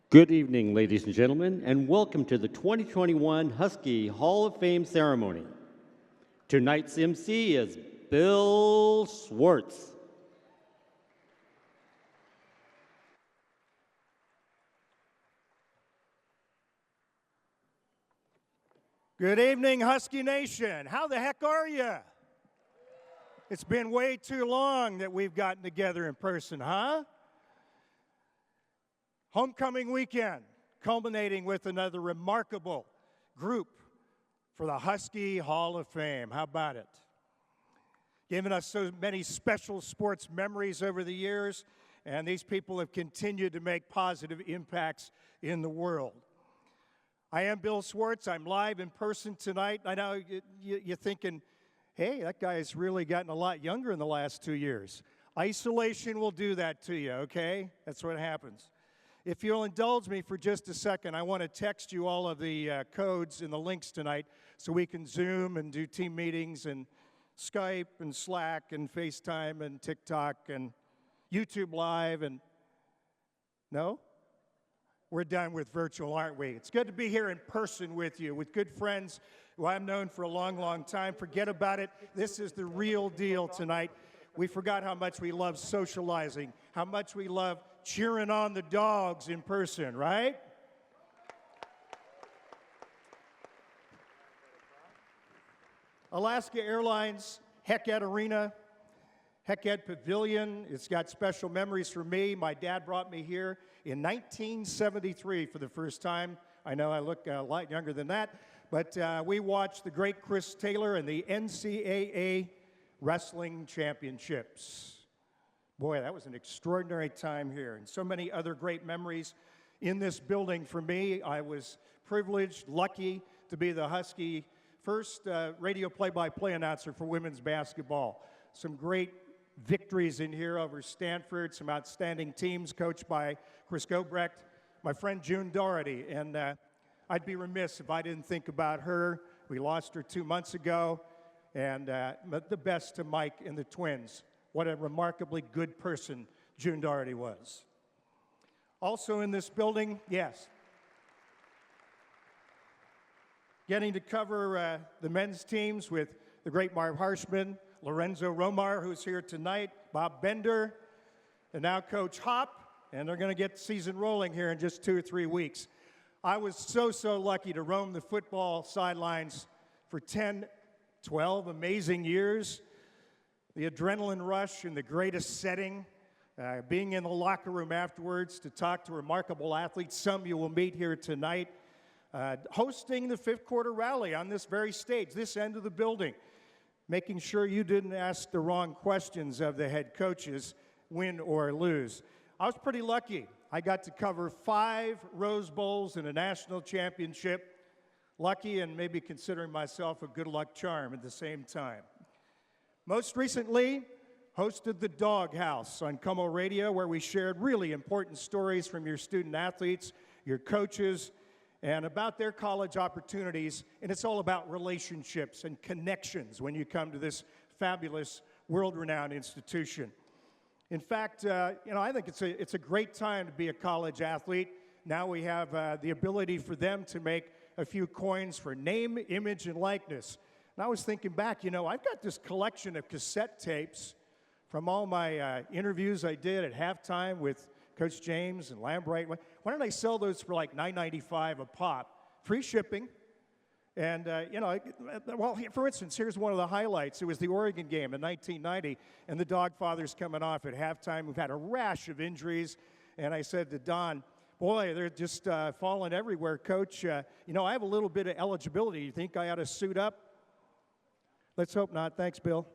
Good evening, ladies and gentlemen, and welcome to the 2021 Husky Hall of Fame ceremony. Tonight's MC is Bill Swartz. Good evening, Husky Nation. How the heck are you? It's been way too long that we've gotten together in person, huh? Homecoming weekend, culminating with another remarkable group for the Husky Hall of Fame. How about it? Giving us so many special sports memories over the years, and these people have continued to make positive impacts in the world. I am Bill Swartz. I'm live in person tonight. I know you're thinking, hey, that guy's really gotten a lot younger in the last 2 years. Isolation will do that to you, okay? That's what happens. If you'll indulge me for just a second, I want to text you all of the codes and the links tonight so we can Zoom and do team meetings and Skype and Slack and FaceTime and TikTok and YouTube Live and... No? We're done with virtual, aren't we? It's good to be here in person with you, with good friends who I've known for a long, long time. Forget about it. This is the real deal tonight. We forgot how much we love socializing, how much we love cheering on the dogs in person, right? Alaska Airlines Hec Ed Arena, Hec Ed Pavilion. It's got special memories for me. My dad brought me here in 1973 for the first time. I know I look a lot younger than that, but we watched the great Chris Taylor and the NCAA Wrestling Championships. Boy, that was an extraordinary time here, and so many other great memories in this building for me. I was privileged, lucky to be the Husky first radio play-by-play announcer for women's basketball. Some great victories in here over Stanford, some outstanding teams coached by Chris Gobrecht, my friend June Doherty, and I'd be remiss if I didn't think about her. We lost her 2 months ago, and the best to Mike and the twins. What a remarkably good person June Doherty was. Also in this building, yes, getting to cover the men's teams with the great Marv Harshman, Lorenzo Romar, who's here tonight, Bob Bender, and now Coach Hop, and they're going to get the season rolling here in just 2 or 3 weeks. I was so lucky to roam the football sidelines for 10, 12 amazing years. The adrenaline rush in the greatest setting, being in the locker room afterwards to talk to remarkable athletes, some you will meet here tonight, hosting the fifth quarter rally on this very stage, this end of the building, making sure you didn't ask the wrong questions of the head coaches, win or lose. I was pretty lucky. I got to cover 5 Rose Bowls and a national championship. Lucky and maybe considering myself a good luck charm at the same time. Most recently, hosted the Dog House on KOMO Radio, where we shared really important stories from your student athletes, your coaches, and about their college opportunities. And it's all about relationships and connections when you come to this fabulous, world-renowned institution. In fact, I think it's a great time to be a college athlete. Now we have the ability for them to make a few coins for name, image, and likeness. And I was thinking back, I've got this collection of cassette tapes from all my interviews I did at halftime with Coach James and Lambright. Why don't I sell those for like $9.95 a pop? Free shipping. And, for instance, here's one of the highlights. It was the Oregon game in 1990, and the Dogfathers coming off at halftime. We've had a rash of injuries, and I said to Don, boy, they're just falling everywhere, Coach. I have a little bit of eligibility. You think I ought to suit up? Let's hope not. Thanks, Bill.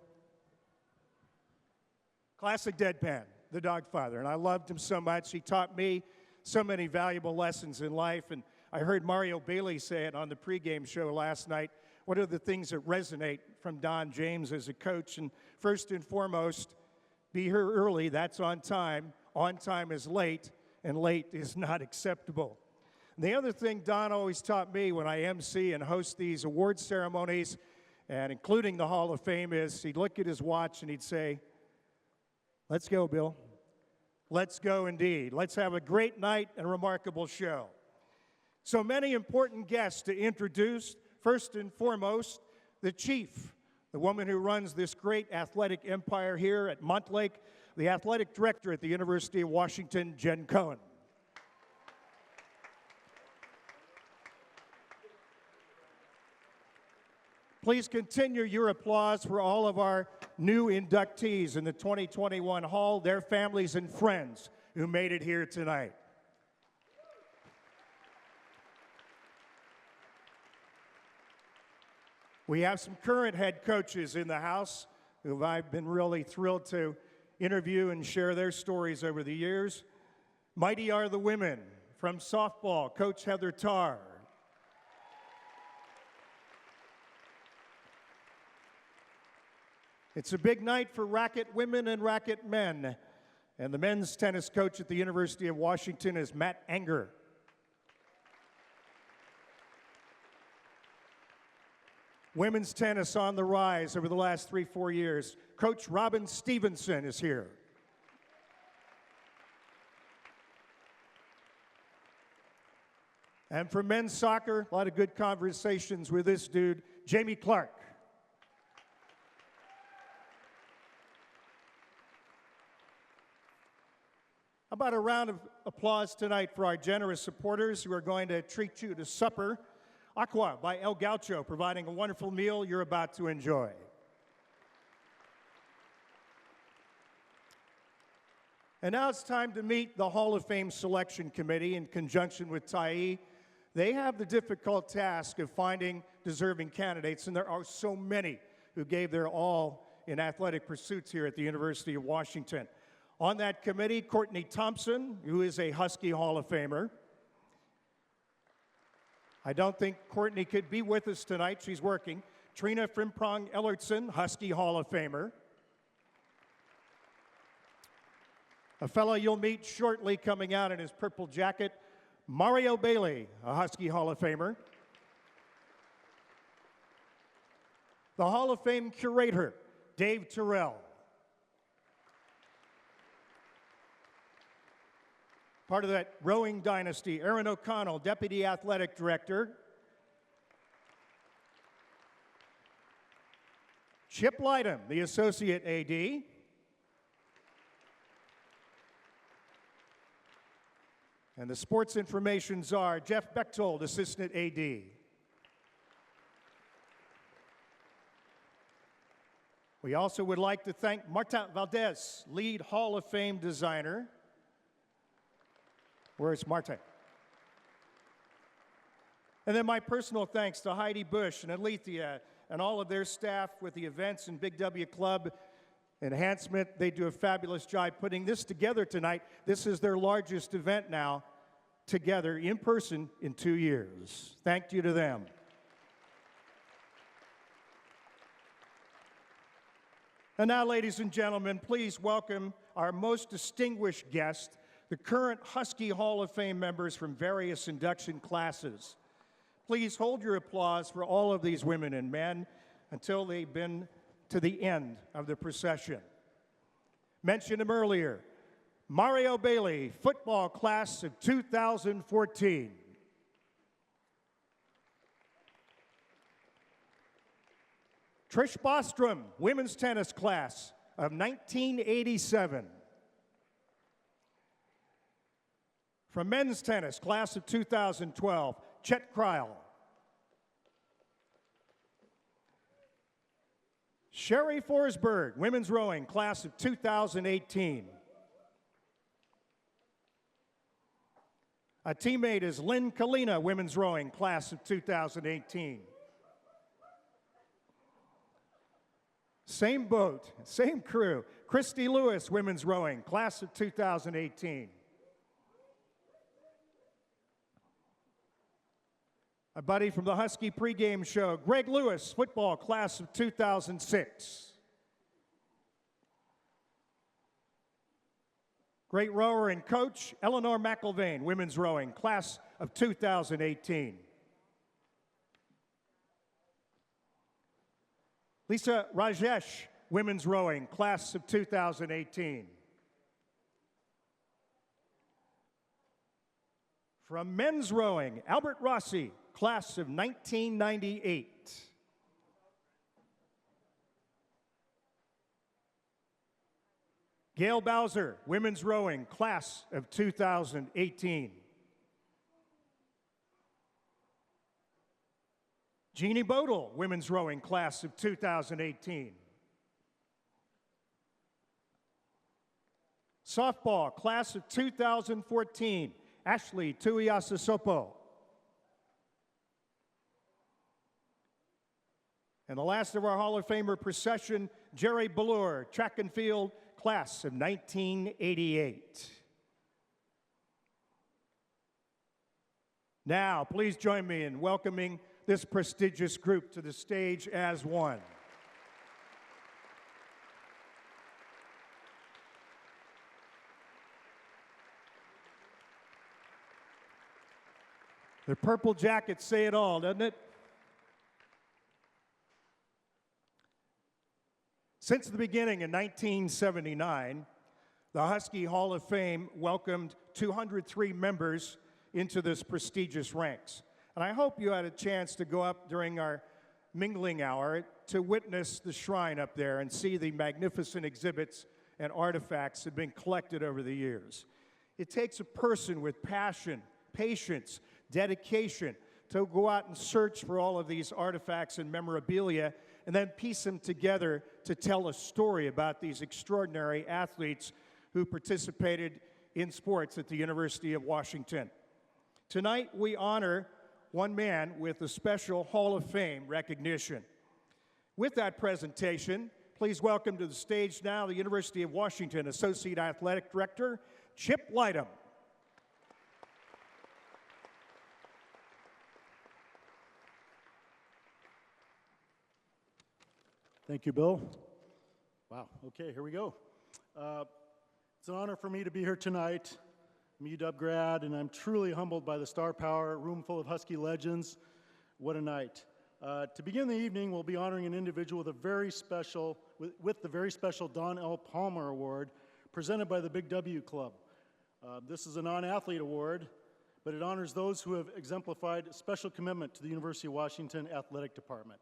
Classic deadpan, the Dogfather, and I loved him so much. He taught me so many valuable lessons in life, and I heard Mario Bailey say it on the pregame show last night. What are the things that resonate from Don James as a coach? And first and foremost, be here early, that's on time is late, and late is not acceptable. And the other thing Don always taught me when I MC and host these award ceremonies, and including the Hall of Fame, is he'd look at his watch and he'd say, let's go, Bill. Let's go indeed. Let's have a great night and a remarkable show. So many important guests to introduce. First and foremost, the chief, the woman who runs this great athletic empire here at Montlake, the athletic director at the University of Washington, Jen Cohen. Please continue your applause for all of our new inductees in the 2021 Hall, their families and friends who made it here tonight. We have some current head coaches in the house who I've been really thrilled to interview and share their stories over the years. Mighty are the women. From softball, Coach Heather Tarr. It's a big night for racket women and racket men. And the men's tennis coach at the University of Washington is Matt Anger. Women's tennis on the rise over the last 3-4 years. Coach Robin Stevenson is here. And for men's soccer, a lot of good conversations with this dude, Jamie Clark. How about a round of applause tonight for our generous supporters who are going to treat you to supper. Aqua by El Gaucho, providing a wonderful meal you're about to enjoy. And now it's time to meet the Hall of Fame Selection Committee in conjunction with TIE. They have the difficult task of finding deserving candidates, and there are so many who gave their all in athletic pursuits here at the University of Washington. On that committee, Courtney Thompson, who is a Husky Hall of Famer. I don't think Courtney could be with us tonight. She's working. Trina Frimprong Ellertson, Husky Hall of Famer. A fellow you'll meet shortly coming out in his purple jacket, Mario Bailey, a Husky Hall of Famer. The Hall of Fame curator, Dave Terrell. Part of that rowing dynasty, Aaron O'Connell, Deputy Athletic Director. Chip Lydham, the Associate AD. And the Sports Information Czar, Jeff Bechtold, Assistant AD. We also would like to thank Marta Valdez, Lead Hall of Fame Designer. Where's Marte? And then my personal thanks to Heidi Bush and Alethea and all of their staff with the events and Big W Club enhancement. They do a fabulous job putting this together tonight. This is their largest event now together in person in 2 years. Thank you to them. And now, ladies and gentlemen, please welcome our most distinguished guest, the current Husky Hall of Fame members from various induction classes. Please hold your applause for all of these women and men until they've been to the end of the procession. Mentioned him earlier, Mario Bailey, football class of 2014. Trish Bostrom, women's tennis class of 1987. From men's tennis, class of 2012, Chet Kreil. Sherry Forsberg, women's rowing, class of 2018. A teammate is Lynn Kalina, women's rowing, class of 2018. Same boat, same crew. Christy Lewis, women's rowing, class of 2018. A buddy from the Husky pregame show, Gregg Lewis, football, class of 2006. Great rower and coach, Eleanor McIlvain, women's rowing, class of 2018. Lisa Rajesh, women's rowing, class of 2018. From men's rowing, Albert Rossi, class of 1998. Gail Bowser, women's rowing, class of 2018. Jeannie Bodel, women's rowing, class of 2018. Softball, class of 2014, Ashley Tuiasosopo. And the last of our Hall of Famer procession, Jerry Ballure, track and field, class of 1988. Now, please join me in welcoming this prestigious group to the stage as one. The purple jackets say it all, doesn't it? Since the beginning in 1979, the Husky Hall of Fame welcomed 203 members into this prestigious ranks. And I hope you had a chance to go up during our mingling hour to witness the shrine up there and see the magnificent exhibits and artifacts that have been collected over the years. It takes a person with passion, patience, dedication to go out and search for all of these artifacts and memorabilia and then piece them together to tell a story about these extraordinary athletes who participated in sports at the University of Washington. Tonight, we honor one man with a special Hall of Fame recognition. With that presentation, please welcome to the stage now the University of Washington Associate Athletic Director, Chip Lightham. Thank you, Bill. Wow, okay, here we go. It's an honor for me to be here tonight. I'm a UW grad, and I'm truly humbled by the star power, room full of Husky legends. What a night. To begin the evening, we'll be honoring an individual with the very special Don L. Palmer Award, presented by the Big W Club. This is a non-athlete award, but it honors those who have exemplified special commitment to the University of Washington Athletic Department.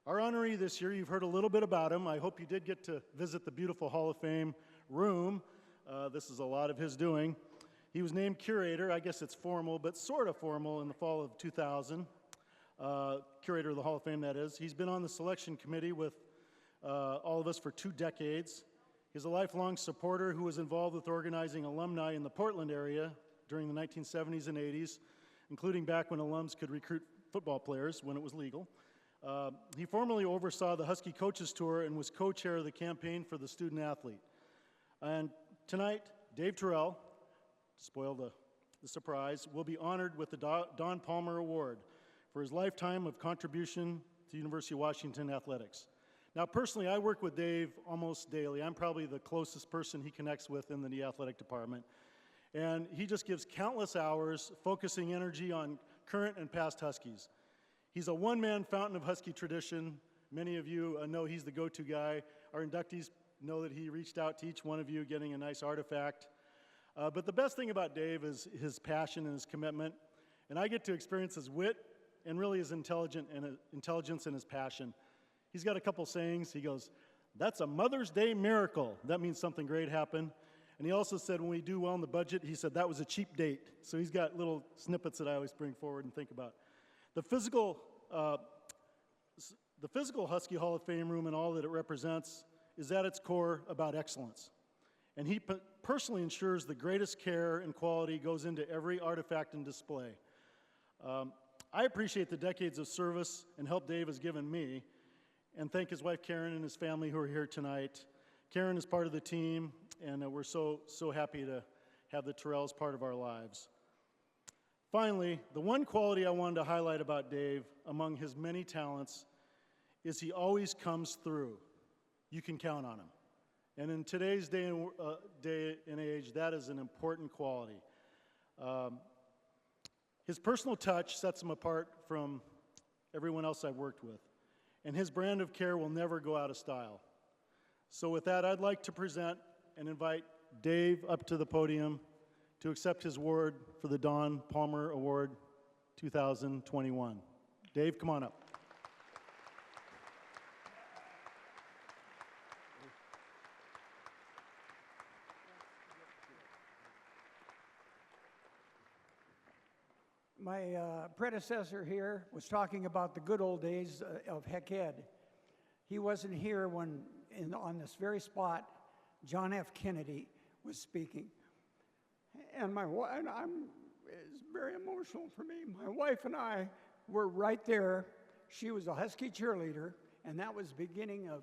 Our honoree this year, you've heard a little bit about him. I hope you did get to visit the beautiful Hall of Fame room. This is a lot of his doing. He was named curator, I guess it's formal, but sort of formal, in the fall of 2000. Curator of the Hall of Fame, that is. He's been on the selection committee with all of us for 2 decades. He's a lifelong supporter who was involved with organizing alumni in the Portland area during the 1970s and 80s, including back when alums could recruit football players when it was legal. He formerly oversaw the Husky Coaches Tour and was co-chair of the campaign for the student athlete. And tonight, Dave Terrell, to spoil the surprise, will be honored with the Don Palmer Award for his lifetime of contribution to the University of Washington athletics. Now, personally, I work with Dave almost daily. I'm probably the closest person he connects with in the athletic department. And he just gives countless hours focusing energy on current and past Huskies. He's a one-man fountain of Husky tradition. Many of you know he's the go-to guy. Our inductees know that he reached out to each one of you, getting a nice artifact. But the best thing about Dave is his passion and his commitment. And I get to experience his wit and really his intelligence and his passion. He's got a couple sayings. He goes, "That's a Mother's Day miracle." That means something great happened. And he also said when we do well on the budget, he said that was a cheap date. So he's got little snippets that I always bring forward and think about. The physical Husky Hall of Fame room and all that it represents is at its core about excellence. And he personally ensures the greatest care and quality goes into every artifact and display. I appreciate the decades of service and help Dave has given me, and thank his wife Karen and his family who are here tonight. Karen is part of the team, and we're so happy to have the Terrells part of our lives. Finally, the one quality I wanted to highlight about Dave, among his many talents, is he always comes through. You can count on him. And in today's day and age, that is an important quality. His personal touch sets him apart from everyone else I've worked with. And his brand of care will never go out of style. So with that, I'd like to present and invite Dave up to the podium to accept his award for the Don Palmer Award 2021. Dave, come on up. My predecessor here was talking about the good old days of Hec Ed. He wasn't here when, on this very spot, John F. Kennedy was speaking. And it's very emotional for me. My wife and I were right there. She was a Husky cheerleader, and that was the beginning of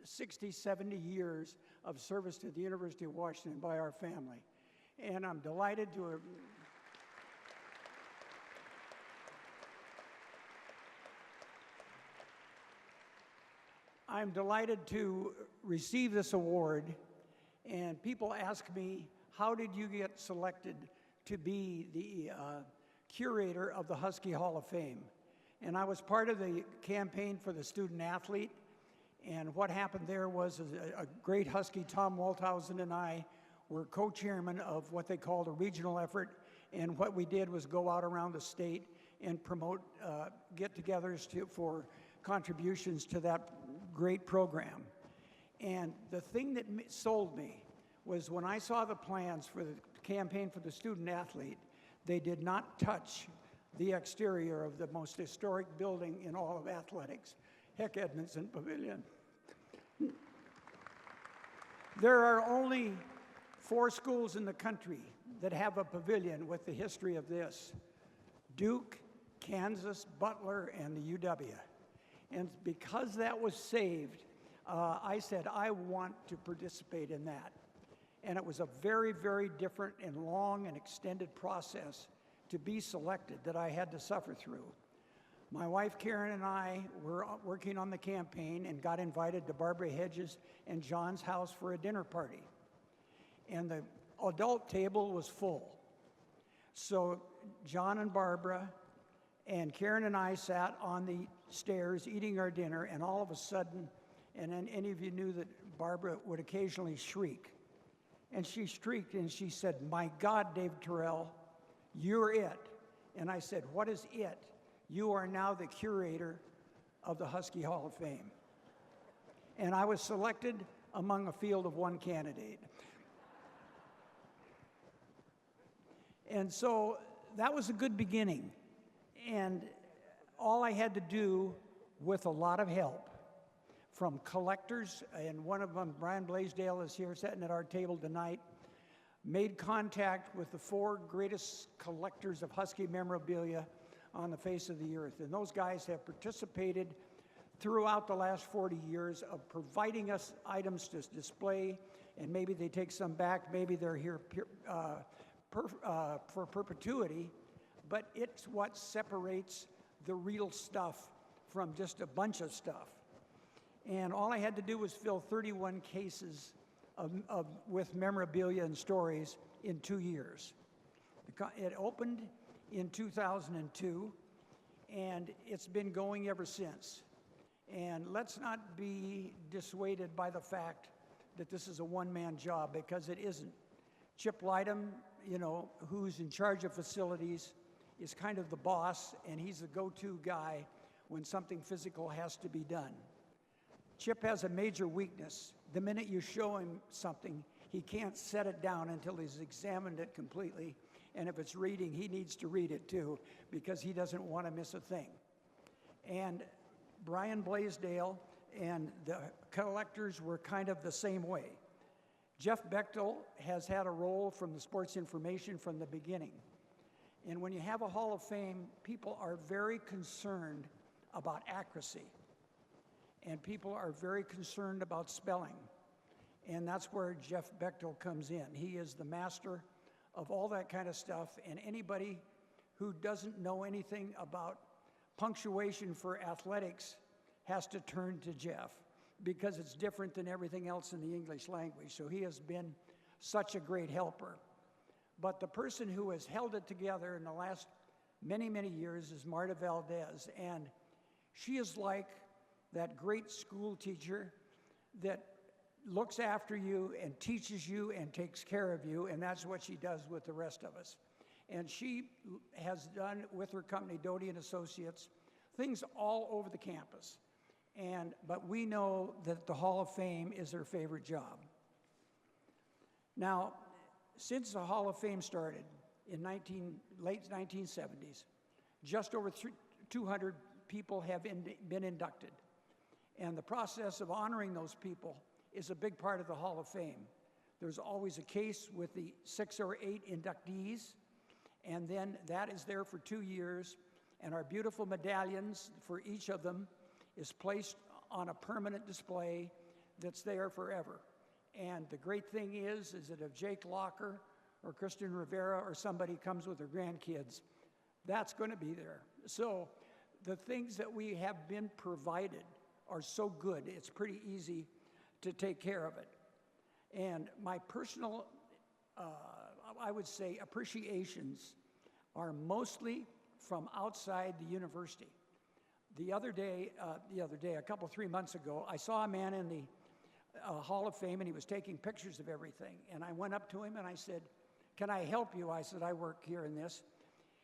60, 70 years of service to the University of Washington by our family. And I'm delighted to receive this award, and people ask me, how did you get selected to be the curator of the Husky Hall of Fame? And I was part of the campaign for the student athlete, and what happened there was a great Husky, Tom Walthausen, and I were co-chairmen of what they called a regional effort, and what we did was go out around the state and promote get-togethers for contributions to that great program. And the thing that sold me was when I saw the plans for the campaign for the student athlete, they did not touch the exterior of the most historic building in all of athletics, Hec Edmundson Pavilion. There are only 4 schools in the country that have a pavilion with the history of this: Duke, Kansas, Butler, and the UW. And because that was saved, I said, I want to participate in that. And it was a very, very different and long and extended process to be selected that I had to suffer through. My wife Karen and I were working on the campaign and got invited to Barbara Hedges and John's house for a dinner party. And the adult table was full. So John and Barbara and Karen and I sat on the stairs eating our dinner, and all of a sudden, and then any of you knew that Barbara would occasionally shriek. And she shrieked and she said, "My God, Dave Terrell, you're it." And I said, "What is it?" "You are now the curator of the Husky Hall of Fame." And I was selected among a field of 1 candidate. And so that was a good beginning. And all I had to do, with a lot of help from collectors, and one of them, Brian Blaisdell, is here sitting at our table tonight, made contact with the 4 greatest collectors of Husky memorabilia on the face of the earth. And those guys have participated throughout the last 40 years of providing us items to display, and maybe they take some back, maybe they're here for perpetuity, but it's what separates the real stuff from just a bunch of stuff. And all I had to do was fill 31 cases with memorabilia and stories in 2 years. It opened in 2002, and it's been going ever since. And let's not be dissuaded by the fact that this is a one-man job, because it isn't. Chip Lydom, who's in charge of facilities, is kind of the boss, and he's the go-to guy when something physical has to be done. Chip has a major weakness. The minute you show him something, he can't set it down until he's examined it completely. And if it's reading, he needs to read it too, because he doesn't want to miss a thing. And Brian Blaisdell and the collectors were kind of the same way. Jeff Bechtel has had a role from the sports information from the beginning. And when you have a Hall of Fame, people are very concerned about accuracy. And people are very concerned about spelling. And that's where Jeff Bechtel comes in. He is the master of all that kind of stuff. And anybody who doesn't know anything about punctuation for athletics has to turn to Jeff, because it's different than everything else in the English language. So he has been such a great helper. But the person who has held it together in the last many, many years is Marta Valdez. And she is like that great school teacher that looks after you and teaches you and takes care of you, and that's what she does with the rest of us. And she has done with her company, Doty and Associates, things all over the campus. But we know that the Hall of Fame is her favorite job. Now, since the Hall of Fame started in late 1970s, just over 200 people have been inducted. And the process of honoring those people is a big part of the Hall of Fame. There's always a case with the 6 or 8 inductees, and then that is there for 2 years, and our beautiful medallions for each of them is placed on a permanent display that's there forever. And the great thing is that if Jake Locker or Kristen Rivera or somebody comes with their grandkids, that's going to be there. So the things that we have been provided are so good, it's pretty easy to take care of it. And my personal, I would say, appreciations are mostly from outside the university. The other day, a 3 months ago, I saw a man in the Hall of Fame, and he was taking pictures of everything. And I went up to him and I said, "Can I help you?" I said, "I work here in this."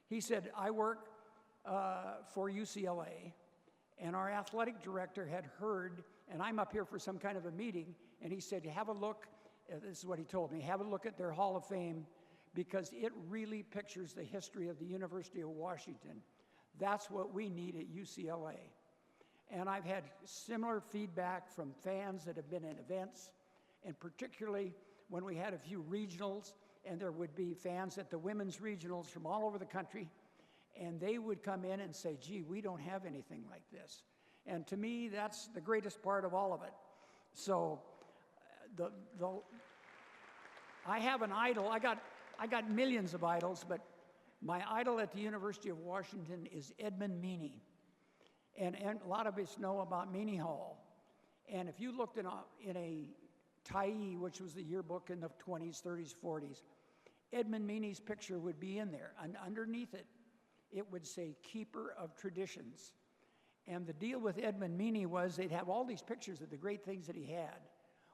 He said, "I work for UCLA, and our athletic director had heard, and I'm up here for some kind of a meeting, and he said, have a look," this is what he told me, "have a look at their Hall of Fame, because it really pictures the history of the University of Washington. That's what we need at UCLA." And I've had similar feedback from fans that have been at events, and particularly when we had a few regionals, and there would be fans at the women's regionals from all over the country, and they would come in and say, "Gee, we don't have anything like this." And to me, that's the greatest part of all of it. So I have an idol. I got millions of idols, but my idol at the University of Washington is Edmund Meany. And a lot of us know about Meany Hall. And if you looked in a Tyee, which was the yearbook in the 20s, 30s, 40s, Edmund Meany's picture would be in there. And underneath it, it would say "Keeper of Traditions." And the deal with Edmund Meany was they'd have all these pictures of the great things that he had.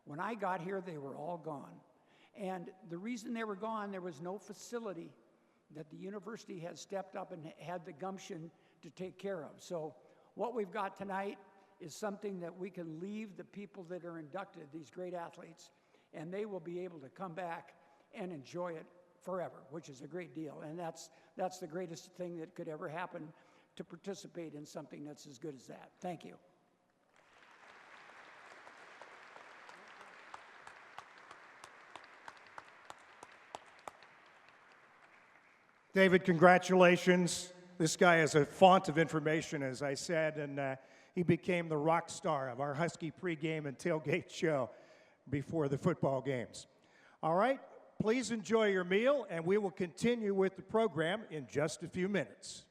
When I got here, they were all gone. And the reason they were gone, there was no facility that the university had stepped up and had the gumption to take care of. So what we've got tonight is something that we can leave the people that are inducted, these great athletes, and they will be able to come back and enjoy it forever, which is a great deal. And that's the greatest thing that could ever happen, to participate in something that's as good as that. Thank you. David, congratulations. This guy is a font of information, as I said, and he became the rock star of our Husky pregame and tailgate show before the football games. All right, please enjoy your meal, and we will continue with the program in just a few minutes.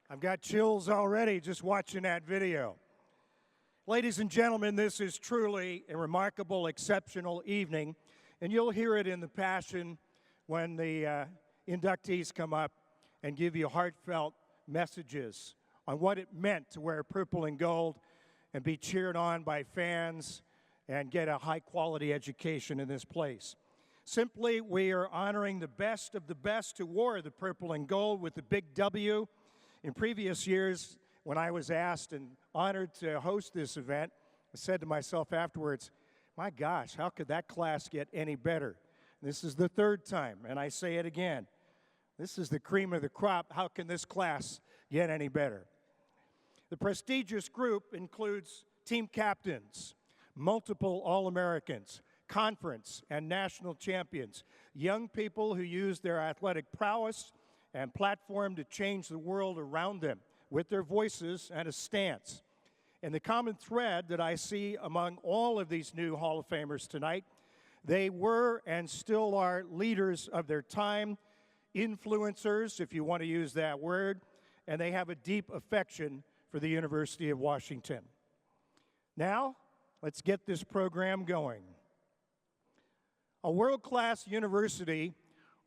I've got chills already just watching that video. Ladies and gentlemen, this is truly a remarkable, exceptional evening, and you'll hear it in the passion when the inductees come up and give you heartfelt messages on what it meant to wear purple and gold and be cheered on by fans and get a high-quality education in this place. Simply, we are honoring the best of the best who wore the purple and gold with the big W. In previous years, when I was asked and honored to host this event, I said to myself afterwards, my gosh, how could that class get any better? This is the third time, and I say it again. This is the cream of the crop. How can this class get any better? The prestigious group includes team captains, multiple All-Americans, conference and national champions, young people who use their athletic prowess and platform to change the world around them with their voices and a stance. And the common thread that I see among all of these new Hall of Famers tonight, they were and still are leaders of their time, influencers, if you want to use that word, and they have a deep affection for the University of Washington. Now, let's get this program going. A world-class university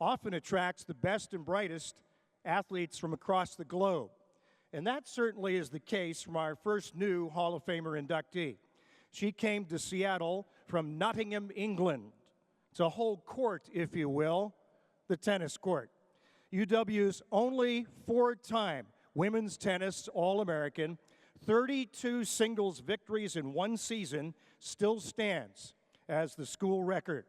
often attracts the best and brightest athletes from across the globe. And that certainly is the case from our first new Hall of Famer inductee. She came to Seattle from Nottingham, England. It's a whole court, if you will, the tennis court. UW's only four-time women's tennis All-American, 32 singles victories in one season, still stands as the school record.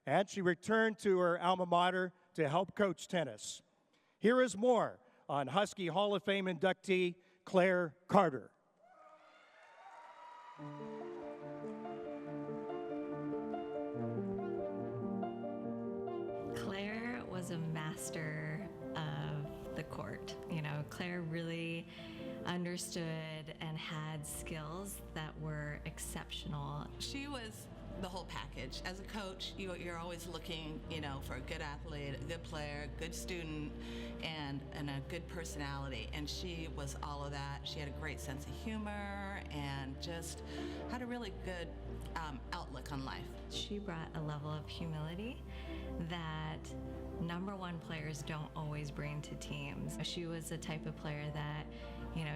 And she returned to her alma mater to help coach tennis. Here is more on Husky Hall of Fame inductee Claire Carter. Claire was a master of the court. You know, Claire really understood and had skills that were exceptional. She was the whole package. As a coach, you're always looking, for a good athlete, a good player, a good student, and a good personality. And she was all of that. She had a great sense of humor and just had a really good outlook on life. She brought a level of humility that number one players don't always bring to teams. She was the type of player that,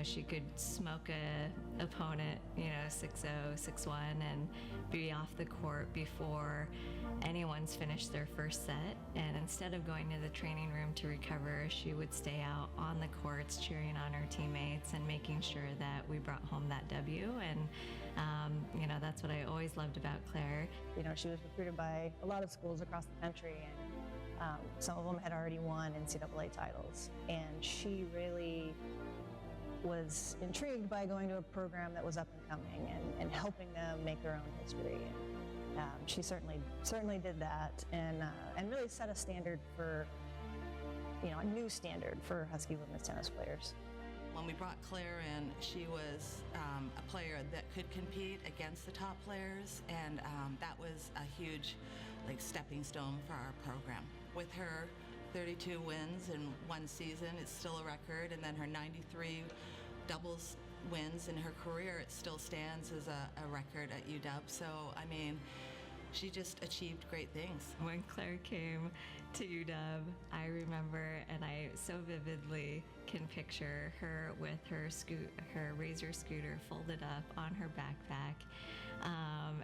she could smoke a opponent, 6-0, 6-1, and be off the court before anyone's finished their first set. And instead of going to the training room to recover, she would stay out on the courts cheering on her teammates and making sure that we brought home that W. And, that's what I always loved about Claire. She was recruited by a lot of schools across the country, and some of them had already won NCAA titles. And she really was intrigued by going to a program that was up and coming and helping them make their own history. And she certainly did that, and really set a standard for, a new standard for Husky women's tennis players. When we brought Claire in, she was a player that could compete against the top players, and that was a huge stepping stone for our program. With her 32 wins in one season, it's still a record, and then her 93 doubles wins in her career, it still stands as a record at UW. So, she just achieved great things. When Claire came to UW, I remember, and I so vividly can picture her with her Razor scooter folded up on her backpack,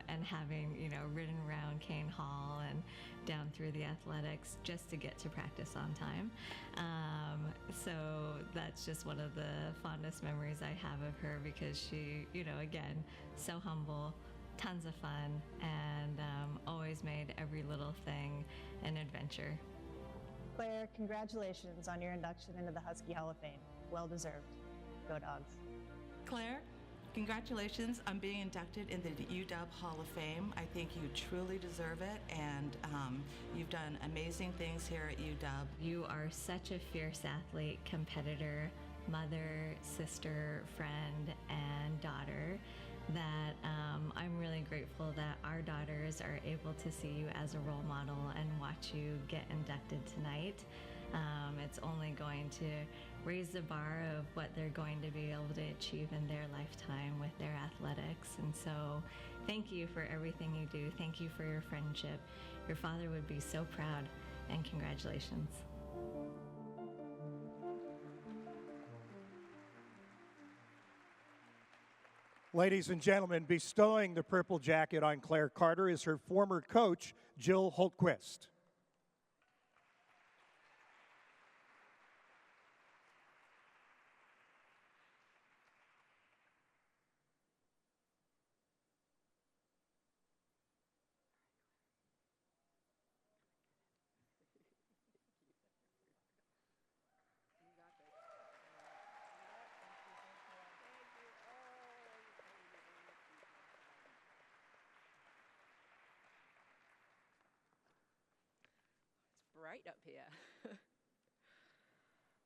and having, ridden around Kane Hall and down through the athletics just to get to practice on time. So that's just one of the fondest memories I have of her, because she, again, so humble, tons of fun, and always made every little thing an adventure. Claire, congratulations on your induction into the Husky Hall of Fame. Well deserved. Go Dogs. Claire, congratulations on being inducted into the UW Hall of Fame. I think you truly deserve it, and you've done amazing things here at UW. You are such a fierce athlete, competitor, mother, sister, friend, and daughter, that I'm really grateful that our daughters are able to see you as a role model and watch you get inducted tonight. It's only going to raise the bar of what they're going to be able to achieve in their lifetime with their athletics. And so thank you for everything you do. Thank you for your friendship. Your father would be so proud, and congratulations. Ladies and gentlemen, bestowing the purple jacket on Claire Carter is her former coach, Jill Holtquist. Bright up here.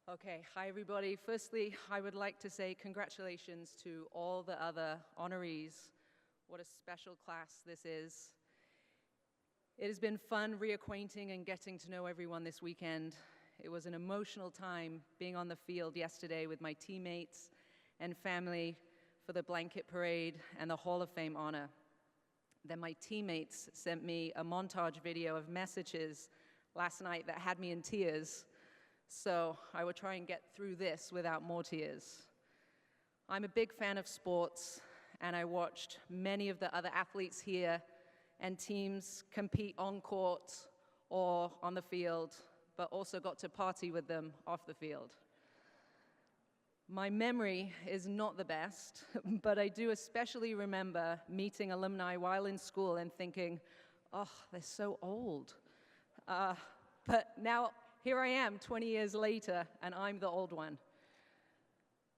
Okay, hi everybody. Firstly, I would like to say congratulations to all the other honorees. What a special class this is. It has been fun reacquainting and getting to know everyone this weekend. It was an emotional time being on the field yesterday with my teammates and family for the blanket parade and the Hall of Fame honor. Then my teammates sent me a montage video of messages last night that had me in tears, so I will try and get through this without more tears. I'm a big fan of sports, and I watched many of the other athletes here and teams compete on court or on the field, but also got to party with them off the field. My memory is not the best, but I do especially remember meeting alumni while in school and thinking, oh, they're so old. But now, here I am 20 years later, and I'm the old one.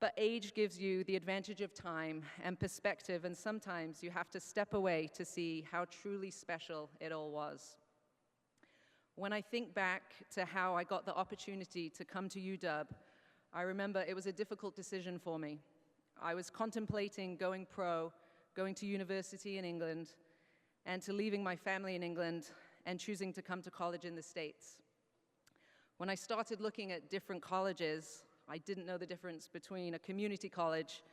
But age gives you the advantage of time and perspective, and sometimes you have to step away to see how truly special it all was. When I think back to how I got the opportunity to come to UW, I remember it was a difficult decision for me. I was contemplating going pro, going to university in England, and to leaving my family in England and choosing to come to college in the States. When I started looking at different colleges, I didn't know the difference between a community college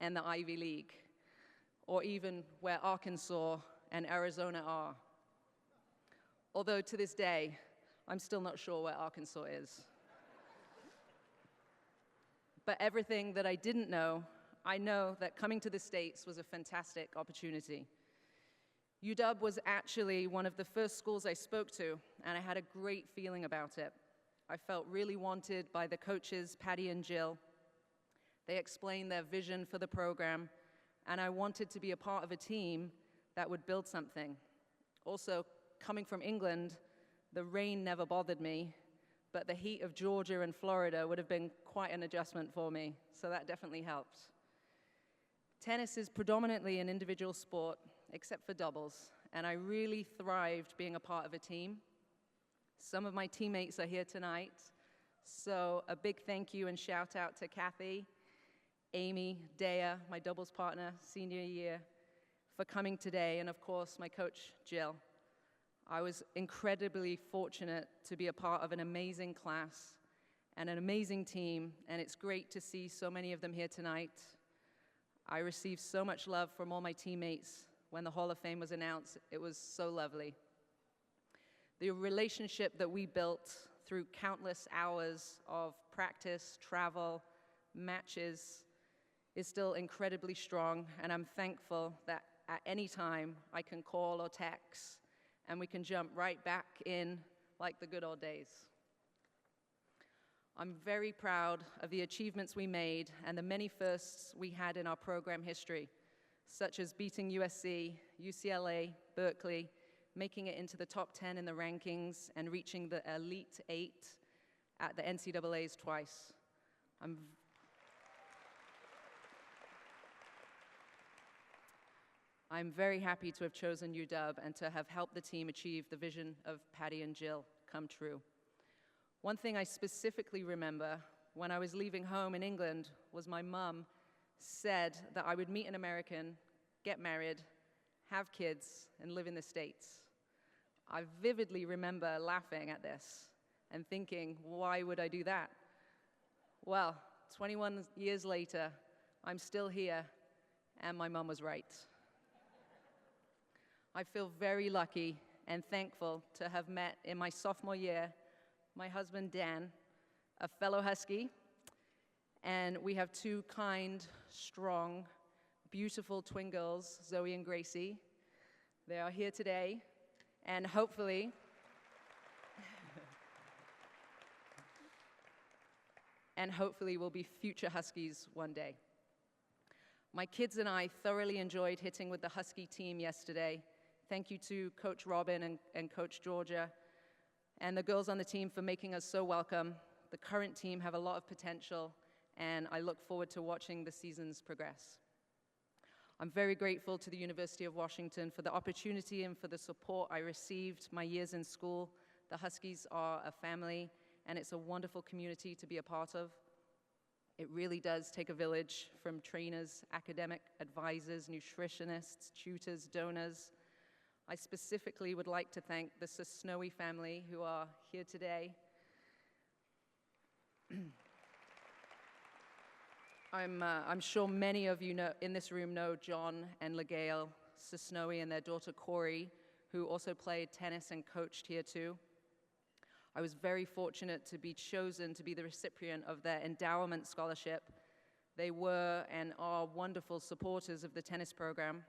and the Ivy League, or even where Arkansas and Arizona are. Although to this day, I'm still not sure where Arkansas is. But everything that I didn't know, I know that coming to the States was a fantastic opportunity. UW was actually one of the first schools I spoke to, and I had a great feeling about it. I felt really wanted by the coaches, Patty and Jill. They explained their vision for the program, and I wanted to be a part of a team that would build something. Also, coming from England, the rain never bothered me, but the heat of Georgia and Florida would have been quite an adjustment for me, so that definitely helped. Tennis is predominantly an individual sport, except for doubles, and I really thrived being a part of a team. Some of my teammates are here tonight, so a big thank you and shout out to Kathy, Amy, Dea, my doubles partner, senior year, for coming today, and of course, my coach, Jill. I was incredibly fortunate to be a part of an amazing class and an amazing team, and it's great to see so many of them here tonight. I received so much love from all my teammates when the Hall of Fame was announced. It was so lovely. The relationship that we built through countless hours of practice, travel, matches is still incredibly strong, and I'm thankful that at any time I can call or text and we can jump right back in like the good old days. I'm very proud of the achievements we made and the many firsts we had in our program history, such as beating USC, UCLA, Berkeley, making it into the top 10 in the rankings, and reaching the Elite 8 at the NCAAs twice. I'm very happy to have chosen UW and to have helped the team achieve the vision of Patty and Jill come true. One thing I specifically remember when I was leaving home in England was my mom said that I would meet an American, get married, have kids, and live in the States. I vividly remember laughing at this and thinking, why would I do that? Well, 21 years later, I'm still here, and my mom was right. I feel very lucky and thankful to have met in my sophomore year my husband, Dan, a fellow Husky, and we have two kind, strong, beautiful twin girls, Zoe and Gracie. They are here today, and hopefully, will be future Huskies one day. My kids and I thoroughly enjoyed hitting with the Husky team yesterday. Thank you to Coach Robin and Coach Georgia, and the girls on the team for making us so welcome. The current team have a lot of potential, and I look forward to watching the seasons progress. I'm very grateful to the University of Washington for the opportunity and for the support I received my years in school. The Huskies are a family, and it's a wonderful community to be a part of. It really does take a village from trainers, academic advisors, nutritionists, tutors, donors. I specifically would like to thank the Sosnowi family who are here today. I'm sure many of you in this room know John and LaGale Sosnowi and their daughter Corey, who also played tennis and coached here too. I was very fortunate to be chosen to be the recipient of their endowment scholarship. They were and are wonderful supporters of the tennis program.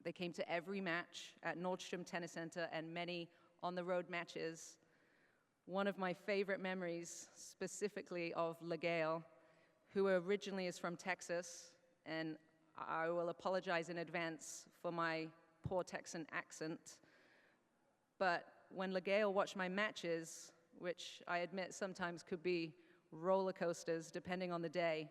They came to every match at Nordstrom Tennis Center and many on-the-road matches. One of my favorite memories, specifically of LaGale, who originally is from Texas, and I will apologize in advance for my poor Texan accent, but when LaGale watched my matches, which I admit sometimes could be roller coasters depending on the day,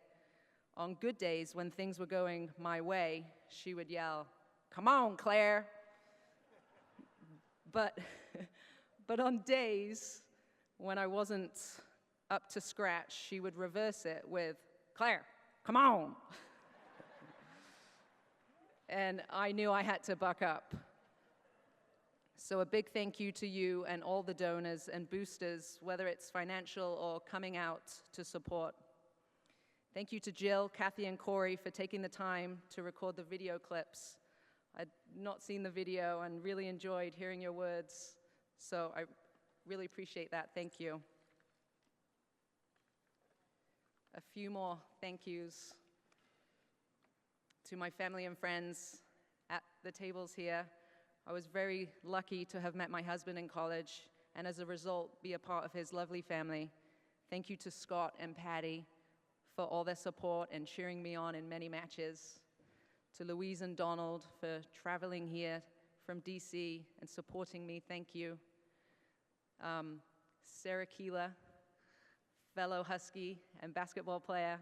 on good days when things were going my way, she would yell, "Come on, Claire." But on days when I wasn't up to scratch, she would reverse it with, "Claire, come on." And I knew I had to buck up. So a big thank you to you and all the donors and boosters, whether it's financial or coming out to support. Thank you to Jill, Kathy, and Corey for taking the time to record the video clips. I'd not seen the video and really enjoyed hearing your words, so I really appreciate that. Thank you. A few more thank yous to my family and friends at the tables here. I was very lucky to have met my husband in college, and as a result, be a part of his lovely family. Thank you to Scott and Patty for all their support and cheering me on in many matches. To Louise and Donald for traveling here from DC and supporting me, thank you. Sarah Keeler, fellow Husky and basketball player.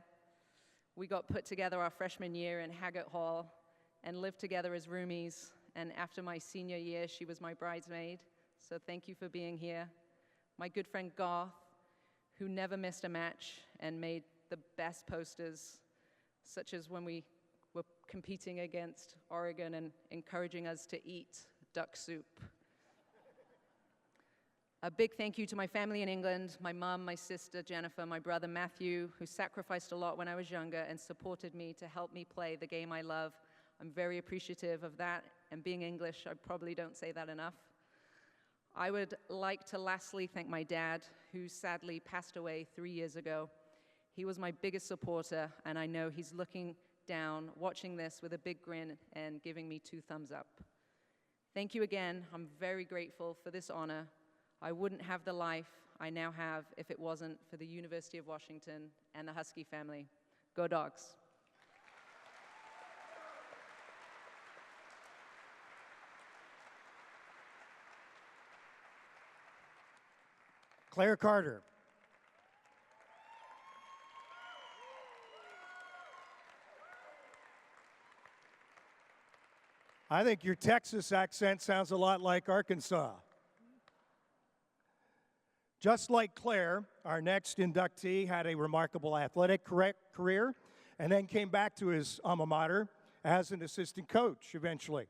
We got put together our freshman year in Haggett Hall and lived together as roomies. And after my senior year, she was my bridesmaid. So thank you for being here. My good friend Garth, who never missed a match and made the best posters, such as when we were competing against Oregon and encouraging us to eat duck soup. A big thank you to my family in England, my mom, my sister Jennifer, my brother Matthew, who sacrificed a lot when I was younger and supported me to help me play the game I love. I'm very appreciative of that, and being English, I probably don't say that enough. I would like to lastly thank my dad, who sadly passed away 3 years ago. He was my biggest supporter, and I know he's looking down, watching this with a big grin and giving me 2 thumbs up. Thank you again. I'm very grateful for this honor. I wouldn't have the life I now have if it wasn't for the University of Washington and the Husky family. Go Dogs. Claire Carter. I think your Texas accent sounds a lot like Arkansas. Just like Claire, our next inductee had a remarkable athletic career and then came back to his alma mater as an assistant coach eventually.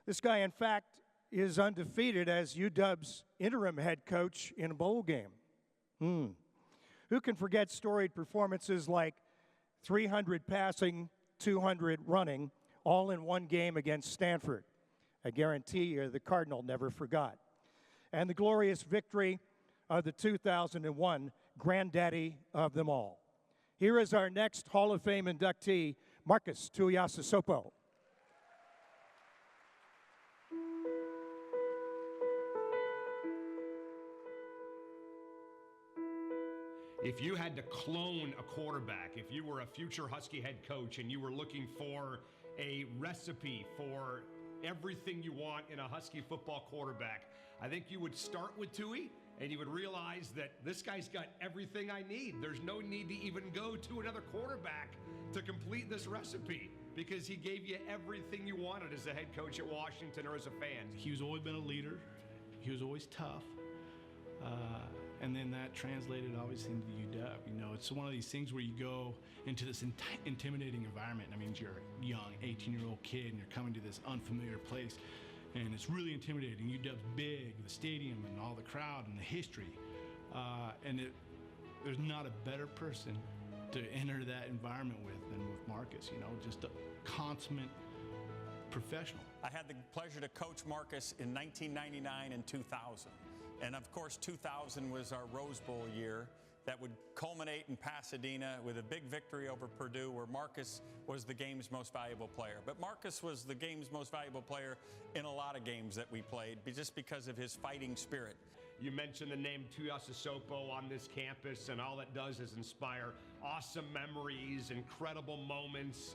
This guy, in fact, is undefeated as UW's interim head coach in a bowl game. Who can forget storied performances like 300 passing, 200 running, all in one game against Stanford? I guarantee you the Cardinal never forgot. And the glorious victory of the 2001 granddaddy of them all. Here is our next Hall of Fame inductee, Marques Tuiasosopo. If you had to clone a quarterback, if you were a future Husky head coach and you were looking for a recipe for everything you want in a Husky football quarterback, I think you would start with Tui, and you would realize that this guy's got everything I need. There's no need to even go to another quarterback to complete this recipe, because he gave you everything you wanted as a head coach at Washington or as a fan. He's always been a leader. He was always tough. And then that translated obviously into UW. You know, it's one of these things where you go into this intimidating environment. I mean, you're a young 18-year-old kid and you're coming to this unfamiliar place, and it's really intimidating. UW's big, the stadium and all the crowd and the history. There's not a better person to enter that environment with than with Marques. You know, just a consummate professional. I had the pleasure to coach Marques in 1999 and 2000. And of course, 2000 was our Rose Bowl year that would culminate in Pasadena with a big victory over Purdue, where Marques was the game's most valuable player. But Marques was the game's most valuable player in a lot of games that we played, just because of his fighting spirit. You mentioned the name Tuiasosopo on this campus, and all it does is inspire awesome memories, incredible moments,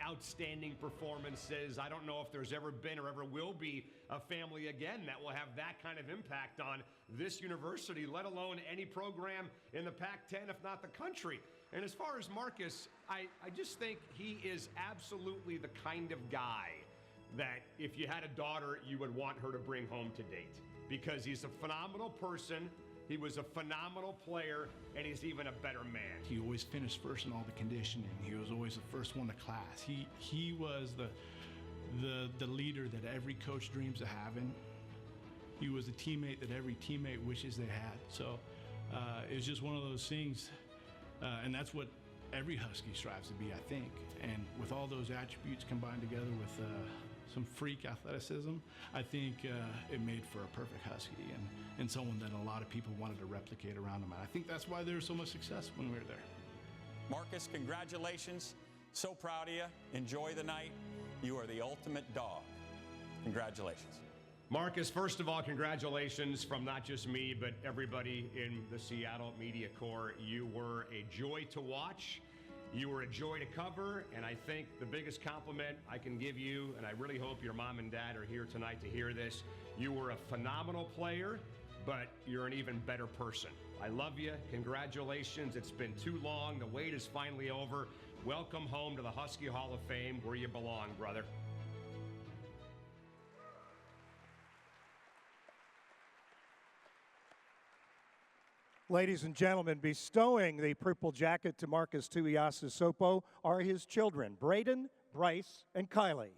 outstanding performances. I don't know if there's ever been or ever will be a family again that will have that kind of impact on this university, let alone any program in the Pac-10, if not the country. And as far as Marques, I just think he is absolutely the kind of guy that if you had a daughter, you would want her to bring home to date, because he's a phenomenal person. He was a phenomenal player, and he's even a better man. He always finished first in all the conditioning. He was always the first one to class. He was the leader that every coach dreams of having. He was a teammate that every teammate wishes they had. So it was just one of those things, and that's what every Husky strives to be, I think. And with all those attributes combined together with some freak athleticism, I think it made for a perfect Husky and someone that a lot of people wanted to replicate around him. And I think that's why there was so much success when we were there. Marques, congratulations. So proud of you. Enjoy the night. You are the ultimate dog. Congratulations. Marques, first of all, congratulations from not just me, but everybody in the Seattle Media Corps. You were a joy to watch. You were a joy to cover, and I think the biggest compliment I can give you, and I really hope your mom and dad are here tonight to hear this, you were a phenomenal player, but you're an even better person. I love you. Congratulations. It's been too long. The wait is finally over. Welcome home to the Husky Hall of Fame, where you belong, brother. Ladies and gentlemen, bestowing the purple jacket to Marques Tuiasosopo are his children, Braden, Bryce, and Kylie.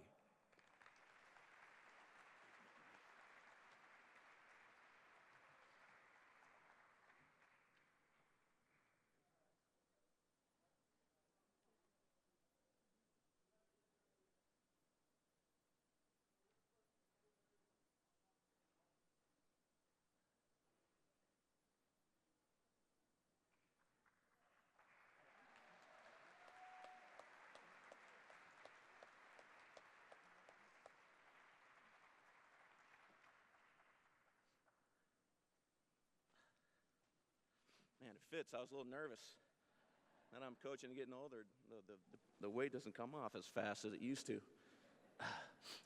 Man, it fits. I was a little nervous. Now I'm coaching and getting older. The weight doesn't come off as fast as it used to.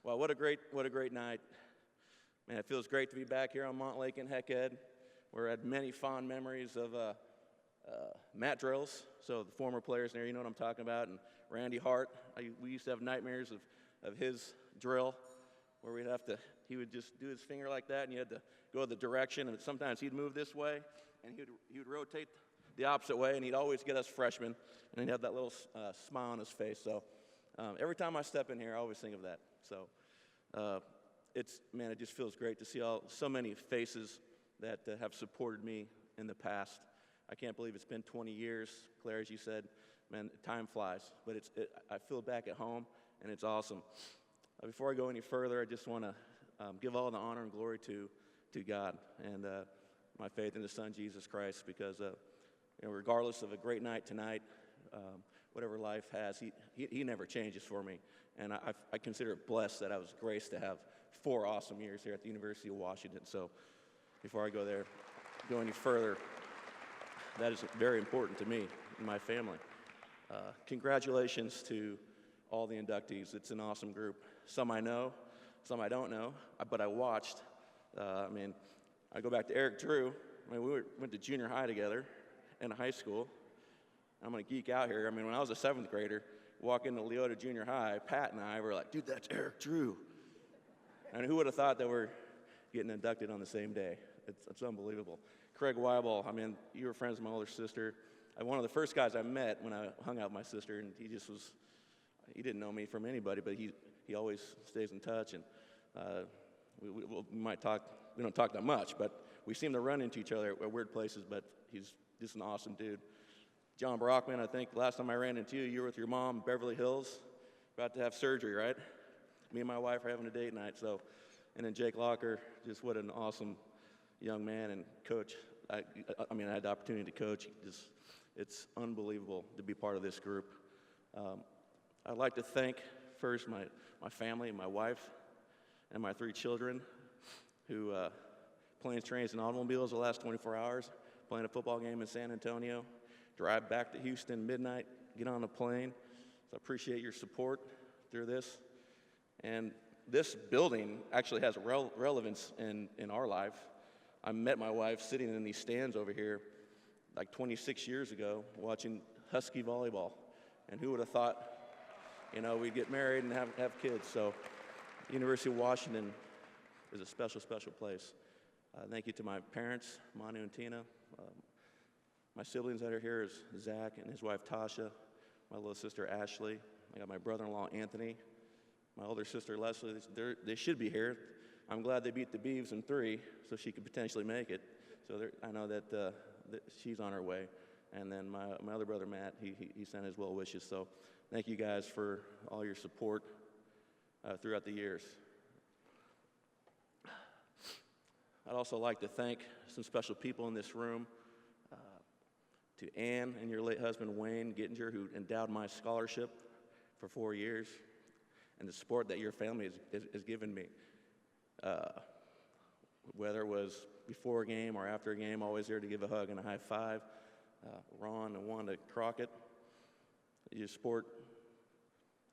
Well, what a great night. Man, it feels great to be back here on Montlake in Hec Ed. We had many fond memories of mat drills. So the former players there, you know what I'm talking about. And Randy Hart, we used to have nightmares of his drill, where he would just do his finger like that, and you had to go the direction, and sometimes he'd move this way, and he would rotate the opposite way, and he'd always get us freshmen, and he'd have that little smile on his face. So every time I step in here, I always think of that. So it just feels great to see so many faces that have supported me in the past. I can't believe it's been 20 years, Claire, as you said. Man, time flies, but I feel back at home, and it's awesome. Before I go any further, I just want to give all the honor and glory to God and my faith in the Son, Jesus Christ, because regardless of a great night tonight, whatever life has, he never changes for me. And I consider it blessed that I was graced to have 4 awesome years here at the University of Washington. So before I go any further, that is very important to me and my family. Congratulations to all the inductees. It's an awesome group. Some I know, some I don't know, but I watched. I go back to Eric Drew. We went to junior high together and high school. I'm going to geek out here. When I was a 7th grader, walking into Leota Junior High, Pat and I were like, dude, that's Eric Drew. And who would have thought that we're getting inducted on the same day? It's unbelievable. Craig Waibel, you were friends with my older sister. One of the first guys I met when I hung out with my sister, and he didn't know me from anybody, but he always stays in touch, and we might talk. We don't talk that much, but we seem to run into each other at weird places, but he's just an awesome dude. John Brockman, I think last time I ran into you, you were with your mom in Beverly Hills, about to have surgery, right? Me and my wife are having a date night, and then Jake Locker, just what an awesome young man and coach. I had the opportunity to coach. It's unbelievable to be part of this group. I'd like to thank first my family, my wife, and my 3 children who planes, trains, and automobiles the last 24 hours, playing a football game in San Antonio, drive back to Houston midnight, get on a plane. So I appreciate your support through this. And this building actually has relevance in our life. I met my wife sitting in these stands over here like 26 years ago watching Husky volleyball. And who would have thought, we'd get married and have kids. So University of Washington is a special, special place. Thank you to my parents, Manu and Tina. My siblings that are here is Zach and his wife Tasha, my little sister Ashley. I got my brother-in-law Anthony, my older sister Leslie. They should be here. I'm glad they beat the Beavs in 3, so she could potentially make it. So I know that she's on her way. And then my other brother Matt, he sent his well wishes. So thank you guys for all your support throughout the years. I'd also like to thank some special people in this room. To Ann and your late husband, Wayne Gittinger, who endowed my scholarship for 4 years, and the support that your family has given me. Whether it was before a game or after a game, always there to give a hug and a high five. Ron and Wanda Crockett, your support,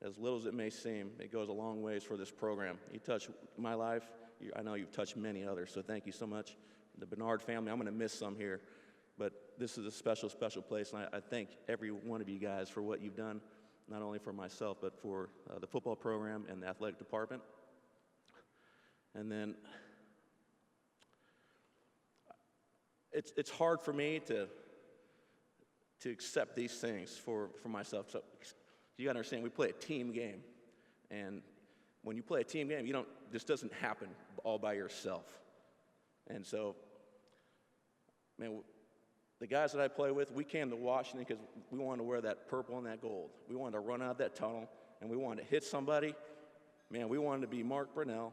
as little as it may seem, it goes a long ways for this program. You touch my life, I know you've touched many others, so thank you so much. The Bernard family, I'm going to miss some here. But this is a special, special place, and I thank every one of you guys for what you've done, not only for myself, but for the football program and the athletic department. And then it's hard for me to accept these things for myself. So you got to understand, we play a team game, and when you play a team game, this doesn't happen all by yourself. And so, man, the guys that I play with, we came to Washington because we wanted to wear that purple and that gold. We wanted to run out that tunnel, and we wanted to hit somebody. Man, we wanted to be Mark Brunell.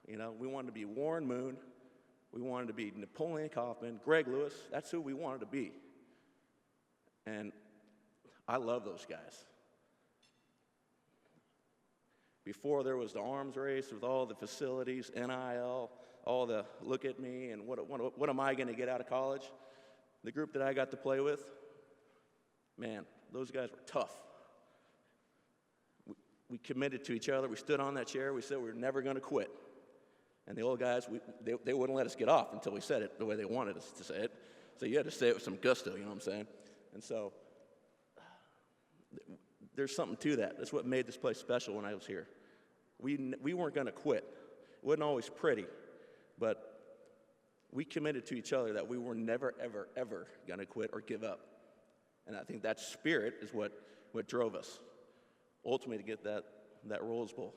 We wanted to be Warren Moon. We wanted to be Napoleon Kaufman, Greg Lewis. That's who we wanted to be. And I love those guys. Before there was the arms race with all the facilities, NIL, all the look at me and what am I going to get out of college? The group that I got to play with, man, those guys were tough. We committed to each other. We stood on that chair. We said we were never going to quit. And the old guys, they wouldn't let us get off until we said it the way they wanted us to say it. So you had to say it with some gusto, you know what I'm saying? And so there's something to that. That's what made this place special when I was here. We weren't going to quit. It wasn't always pretty, but we committed to each other that we were never, ever, ever going to quit or give up. And I think that spirit is what drove us, ultimately, to get that Rose Bowl.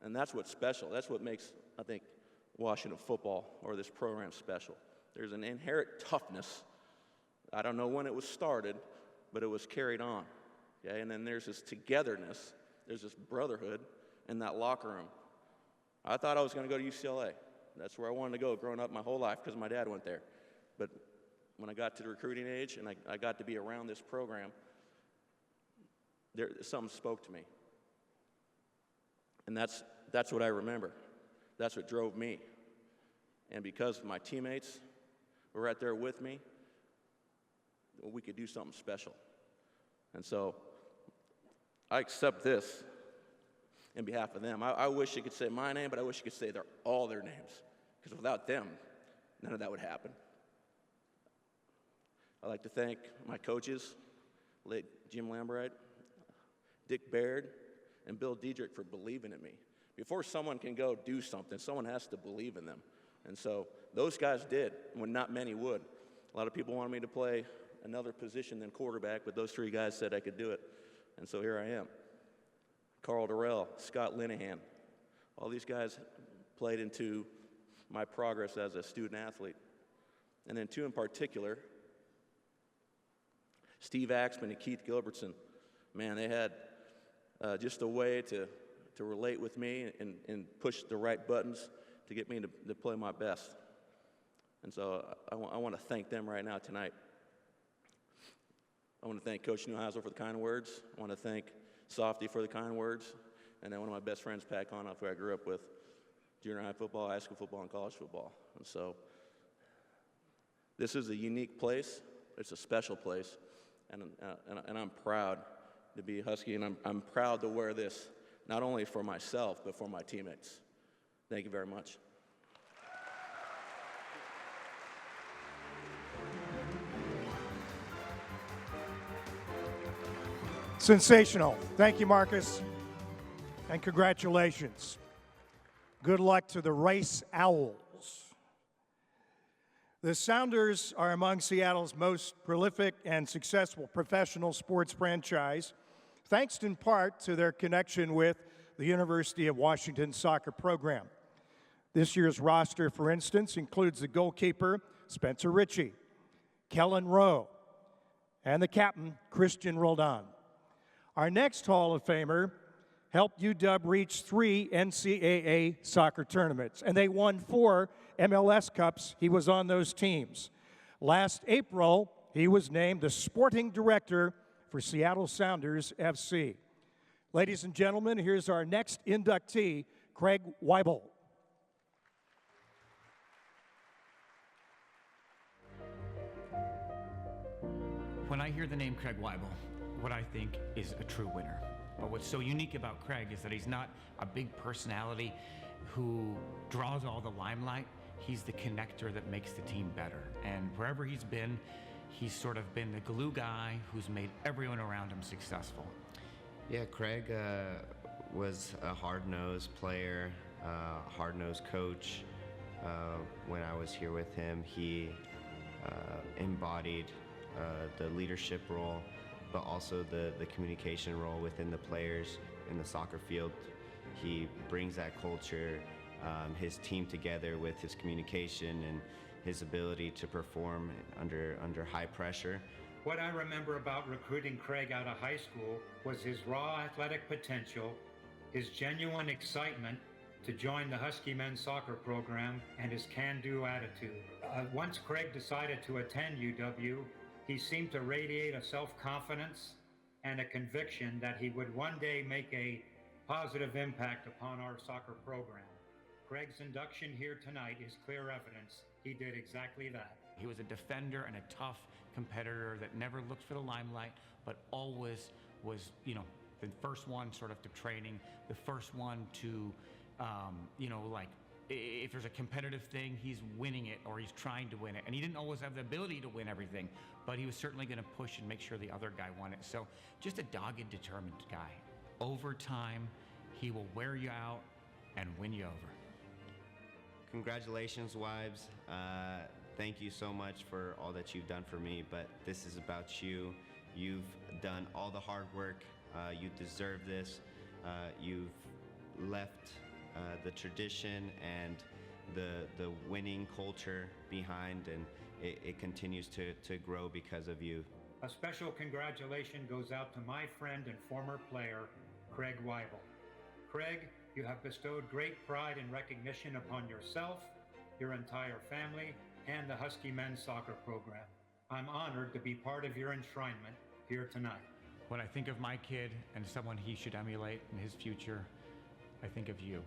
And that's what's special. That's what makes, I think, Washington football or this program special. There's an inherent toughness. I don't know when it was started, but it was carried on. Okay? And then there's this togetherness. There's this brotherhood in that locker room. I thought I was going to go to UCLA. That's where I wanted to go growing up my whole life because my dad went there. But when I got to the recruiting age and I got to be around this program, something spoke to me. And that's what I remember. That's what drove me. And because my teammates were right there with me, we could do something special. And so I accept this in behalf of them. I wish you could say my name, but I wish you could say all their names. Because without them, none of that would happen. I'd like to thank my coaches, late Jim Lamar, Dick Bayard, and Bill Diedrich for believing in me. Before someone can go do something, someone has to believe in them. And so those guys did, when not many would. A lot of people wanted me to play another position than quarterback, but those three guys said I could do it. And so here I am. Carl Durrell, Scott Linehan, all these guys played into my progress as a student athlete. And then two in particular, Steve Axman and Keith Gilbertson. Man, they had just a way to relate with me and push the right buttons to get me to play my best. And so I want to thank them right now tonight. I want to thank Coach Neuheisel for the kind words. I want to thank Softy for the kind words. And then one of my best friends, Pat Conoff, who I grew up with, junior high football, high school football, and college football. And so this is a unique place. It's a special place. And I'm proud to be a Husky, and I'm proud to wear this, not only for myself, but for my teammates. Thank you very much. Sensational. Thank you, Marques. And congratulations. Good luck to the Rice Owls. The Sounders are among Seattle's most prolific and successful professional sports franchise, thanks in part to their connection with the University of Washington soccer program. This year's roster, for instance, includes the goalkeeper, Spencer Ritchie, Kellen Rowe, and the captain, Christian Roldan. Our next Hall of Famer helped UW reach 3 NCAA soccer tournaments, and they won 4 MLS Cups. He was on those teams. Last April, he was named the sporting director for Seattle Sounders FC. Ladies and gentlemen, here's our next inductee, Gregg Waibel. When I hear the name Gregg Waibel, what I think is a true winner. But what's so unique about Gregg is that he's not a big personality who draws all the limelight. He's the connector that makes the team better. And wherever he's been, he's sort of been the glue guy who's made everyone around him successful. Yeah, Gregg was a hard-nosed player, hard-nosed coach. When I was here with him, he embodied the leadership role, but also the communication role within the players in the soccer field. He brings that culture, his team together with his communication and his ability to perform under high pressure. What I remember about recruiting Gregg out of high school was his raw athletic potential, his genuine excitement to join the Husky men's soccer program, and his can-do attitude. Once Gregg decided to attend UW, he seemed to radiate a self-confidence and a conviction that he would one day make a positive impact upon our soccer program. Gregg's induction here tonight is clear evidence he did exactly that. He was a defender and a tough competitor that never looked for the limelight, but always was, the first one sort of to training, the first one to, if there's a competitive thing, he's winning it or he's trying to win it. And he didn't always have the ability to win everything, but he was certainly going to push and make sure the other guy won it. So just a dogged, determined guy. Over time, he will wear you out and win you over. Congratulations, Wibes. Thank you so much for all that you've done for me, but this is about you. You've done all the hard work. You deserve this. You've left the tradition and the winning culture behind, and it continues to grow because of you. A special congratulation goes out to my friend and former player, Gregg Waibel. Gregg, you have bestowed great pride and recognition upon yourself, your entire family, and the Husky men's soccer program. I'm honored to be part of your enshrinement here tonight. When I think of my kid and someone he should emulate in his future, I think of you.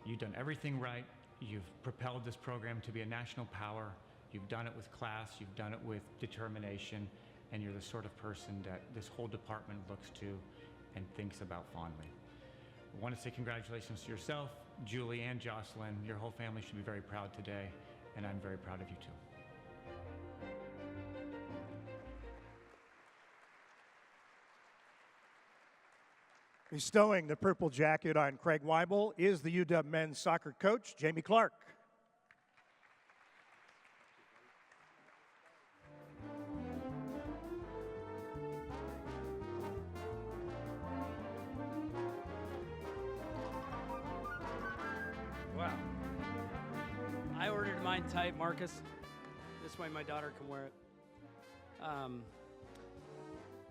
You've done everything right. You've propelled this program to be a national power. You've done it with class. You've done it with determination. And you're the sort of person that this whole department looks to and thinks about fondly. I want to say congratulations to yourself, Julie and Jocelyn. Your whole family should be very proud today, and I'm very proud of you too. Bestowing the purple jacket on Craig Waibel is the UW men's soccer coach, Jamie Clark. Wow. I ordered mine tight, Marques. This way my daughter can wear it.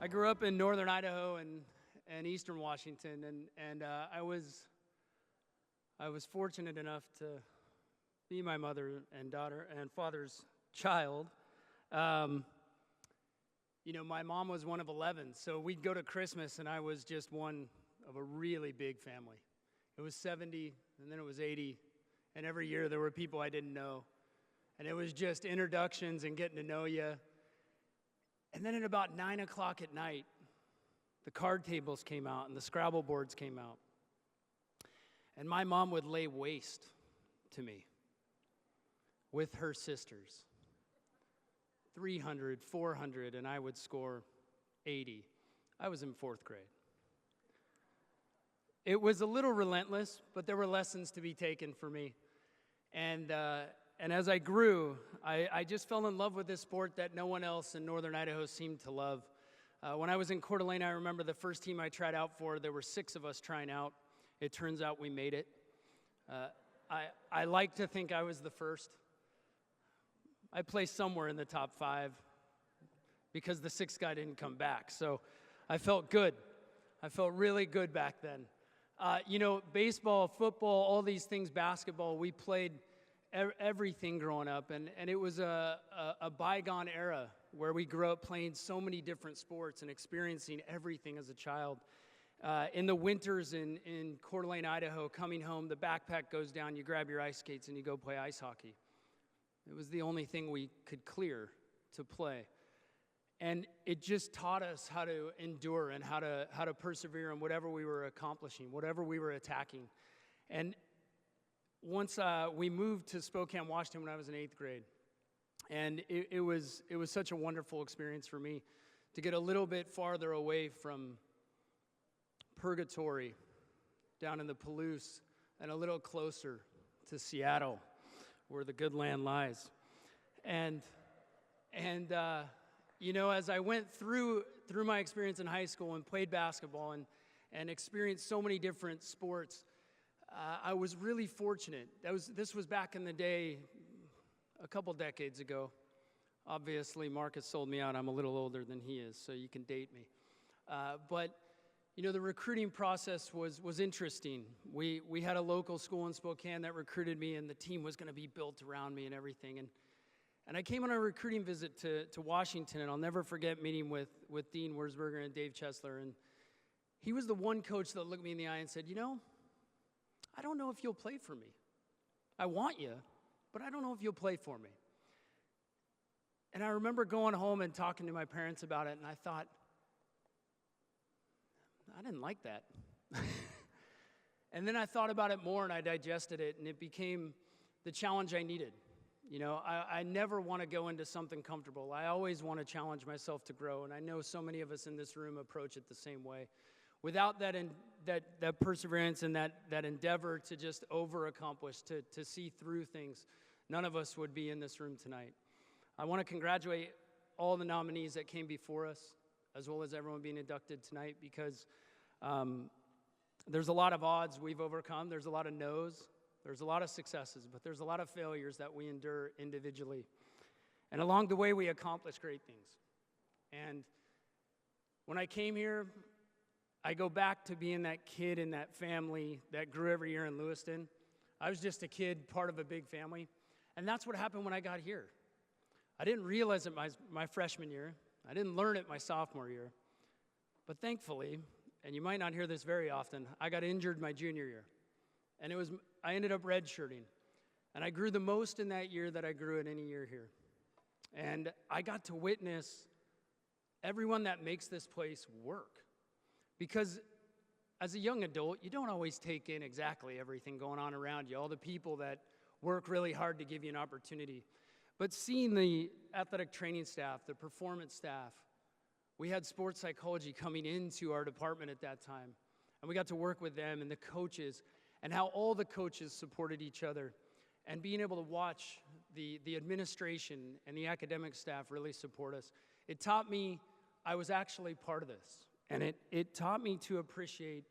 I grew up in northern Idaho and eastern Washington, and I was fortunate enough to be my mother and daughter and father's child. You know, my mom was one of 11, so we'd go to Christmas, and I was just one of a really big family. It was 70, and then it was 80, and every year there were people I didn't know, and it was just introductions and getting to know you. And then at about 9 o'clock at night, the card tables came out and the Scrabble boards came out. And my mom would lay waste to me with her sisters. 300, 400, and I would score 80. I was in 4th grade. It was a little relentless, but there were lessons to be taken for me. And as I grew, I just fell in love with this sport that no one else in northern Idaho seemed to love. When I was in Coeur d'Alene, I remember the first team I tried out for, there were 6 of us trying out. It turns out we made it. I like to think I was the first. I placed somewhere in the top 5 because the 6th guy didn't come back. So I felt good. I felt really good back then. You know, baseball, football, all these things, basketball, we played everything growing up. And it was a bygone era where we grew up playing so many different sports and experiencing everything as a child. In the winters in Coeur d'Alene, Idaho, coming home, the backpack goes down, you grab your ice skates and you go play ice hockey. It was the only thing we could clear to play. And it just taught us how to endure and how to persevere in whatever we were accomplishing, whatever we were attacking. And once we moved to Spokane, Washington when I was in 8th grade. And it was such a wonderful experience for me to get a little bit farther away from purgatory down in the Palouse and a little closer to Seattle where the good land lies. And you know, as I went through my experience in high school and played basketball and experienced so many different sports, I was really fortunate. This was back in the day, a couple decades ago. Obviously, Marques sold me out. I'm a little older than he is, so you can date me. But you know, the recruiting process was interesting. We had a local school in Spokane that recruited me, and the team was going to be built around me and everything. And I came on a recruiting visit to Washington, and I'll never forget meeting with Dean Wurzberger and Dave Chesler. And he was the one coach that looked me in the eye and said, you know, I don't know if you'll play for me. I want you, but I don't know if you'll play for me. And I remember going home and talking to my parents about it, and I thought, I didn't like that. And then I thought about it more, and I digested it, and it became the challenge I needed. You know, I never want to go into something comfortable. I always want to challenge myself to grow, and I know so many of us in this room approach it the same way. Without that perseverance and that endeavor to just over-accomplish, to see through things, none of us would be in this room tonight. I want to congratulate all the nominees that came before us, as well as everyone being inducted tonight, because there's a lot of odds we've overcome. There's a lot of no's. There's a lot of successes, but there's a lot of failures that we endure individually. And along the way, we accomplish great things. And when I came here, I go back to being that kid in that family that grew every year in Lewiston. I was just a kid, part of a big family. And that's what happened when I got here. I didn't realize it my freshman year. I didn't learn it my sophomore year. But thankfully, and you might not hear this very often, I got injured my junior year. And I ended up redshirting. And I grew the most in that year that I grew in any year here. And I got to witness everyone that makes this place work. Because as a young adult, you don't always take in exactly everything going on around you, all the people that work really hard to give you an opportunity. But seeing the athletic training staff, the performance staff, we had sports psychology coming into our department at that time. And we got to work with them and the coaches and how all the coaches supported each other. And being able to watch the administration and the academic staff really support us. It taught me I was actually part of this. And it taught me to appreciate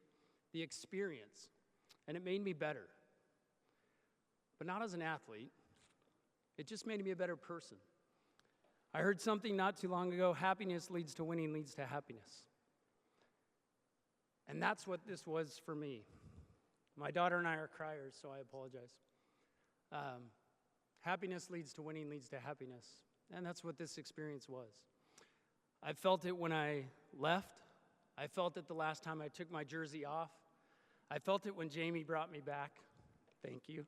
the experience. And it made me better. But not as an athlete. It just made me a better person. I heard something not too long ago, happiness leads to winning, leads to happiness. And that's what this was for me. My daughter and I are criers, so I apologize. Happiness leads to winning, leads to happiness. And that's what this experience was. I felt it when I left. I felt it the last time I took my jersey off. I felt it when Jamie brought me back. Thank you.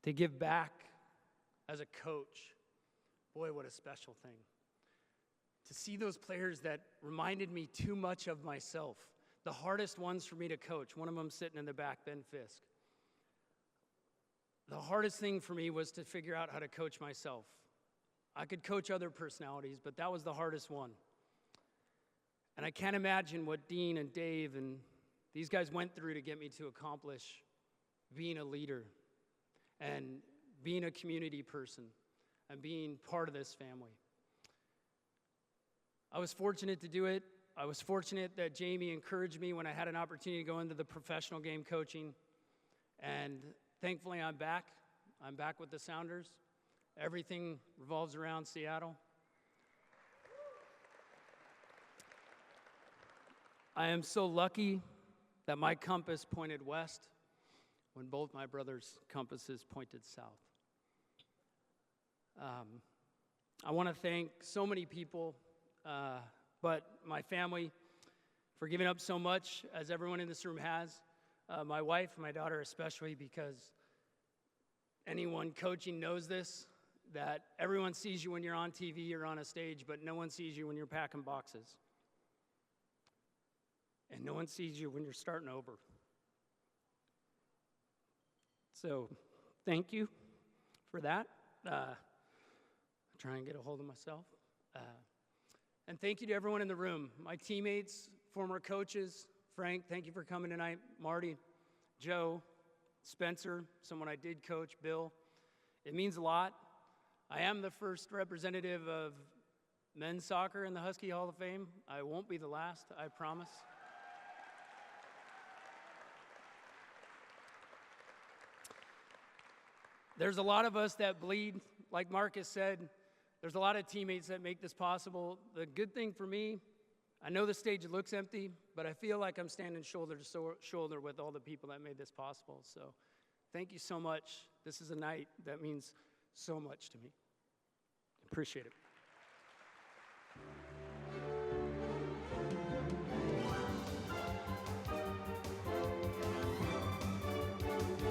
To give back as a coach, boy, what a special thing. To see those players that reminded me too much of myself. The hardest ones for me to coach, one of them sitting in the back, Ben Fisk. The hardest thing for me was to figure out how to coach myself. I could coach other personalities, but that was the hardest one. And I can't imagine what Dean and Dave and these guys went through to get me to accomplish being a leader and being a community person and being part of this family. I was fortunate to do it. I was fortunate that Jamie encouraged me when I had an opportunity to go into the professional game coaching. And thankfully, I'm back. I'm back with the Sounders. Everything revolves around Seattle. I am so lucky that my compass pointed west when both my brothers' compasses pointed south. I want to thank so many people, but my family for giving up so much, as everyone in this room has. My wife, my daughter especially, because anyone coaching knows this, that everyone sees you when you're on TV or on a stage, but no one sees you when you're packing boxes. And no one sees you when you're starting over. So, thank you for that. Try and get a hold of myself. And thank you to everyone in the room, my teammates, former coaches. Frank, thank you for coming tonight. Marty, Joe, Spencer, someone I did coach, Bill. It means a lot. I am the first representative of men's soccer in the Husky Hall of Fame. I won't be the last, I promise. There's a lot of us that bleed. Like Marques said, there's a lot of teammates that make this possible. The good thing for me, I know the stage looks empty, but I feel like I'm standing shoulder to shoulder with all the people that made this possible. So thank you so much. This is a night that means so much to me. Appreciate it.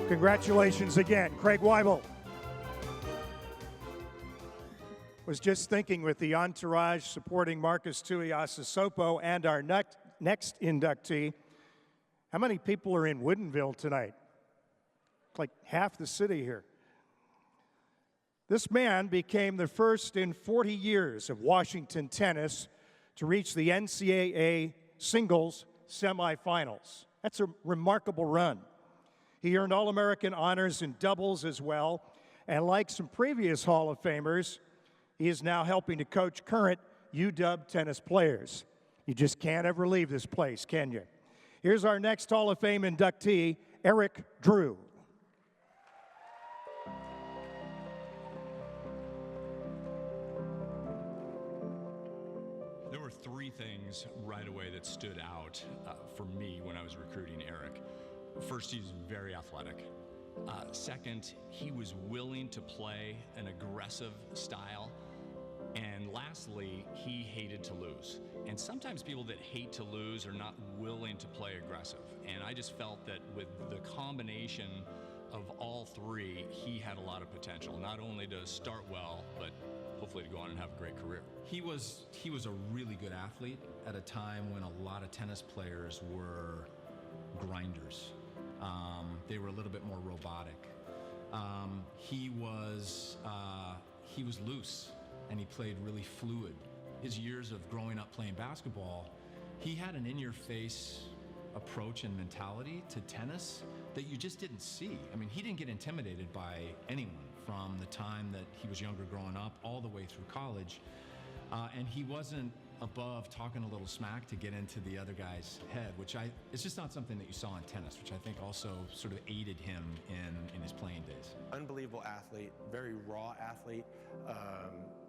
Congratulations again, Gregg Waibel. Was just thinking with the entourage supporting Marques Tuiasosopo and our next inductee, how many people are in Woodinville tonight? Like half the city here. This man became the first in 40 years of Washington tennis to reach the NCAA singles semifinals. That's a remarkable run. He earned All-American honors in doubles as well, and like some previous Hall of Famers, he is now helping to coach current UW tennis players. You just can't ever leave this place, can you? Here's our next Hall of Fame inductee, Eric Drew. There were three things right away that stood out for me when I was recruiting Eric. First, he's very athletic. Second, he was willing to play an aggressive style. And lastly, he hated to lose. And sometimes people that hate to lose are not willing to play aggressive. And I just felt that with the combination of all three, he had a lot of potential, not only to start well, but hopefully to go on and have a great career. He was a really good athlete at a time when a lot of tennis players were grinders. They were a little bit more robotic. He was loose, and he played really fluid. His years of growing up playing basketball, he had an in-your-face approach and mentality to tennis that you just didn't see. I mean, he didn't get intimidated by anyone from the time that he was younger growing up all the way through college. And he wasn't above talking a little smack to get into the other guy's head, it's just not something that you saw in tennis, which I think also sort of aided him in his playing days. Unbelievable athlete, very raw athlete.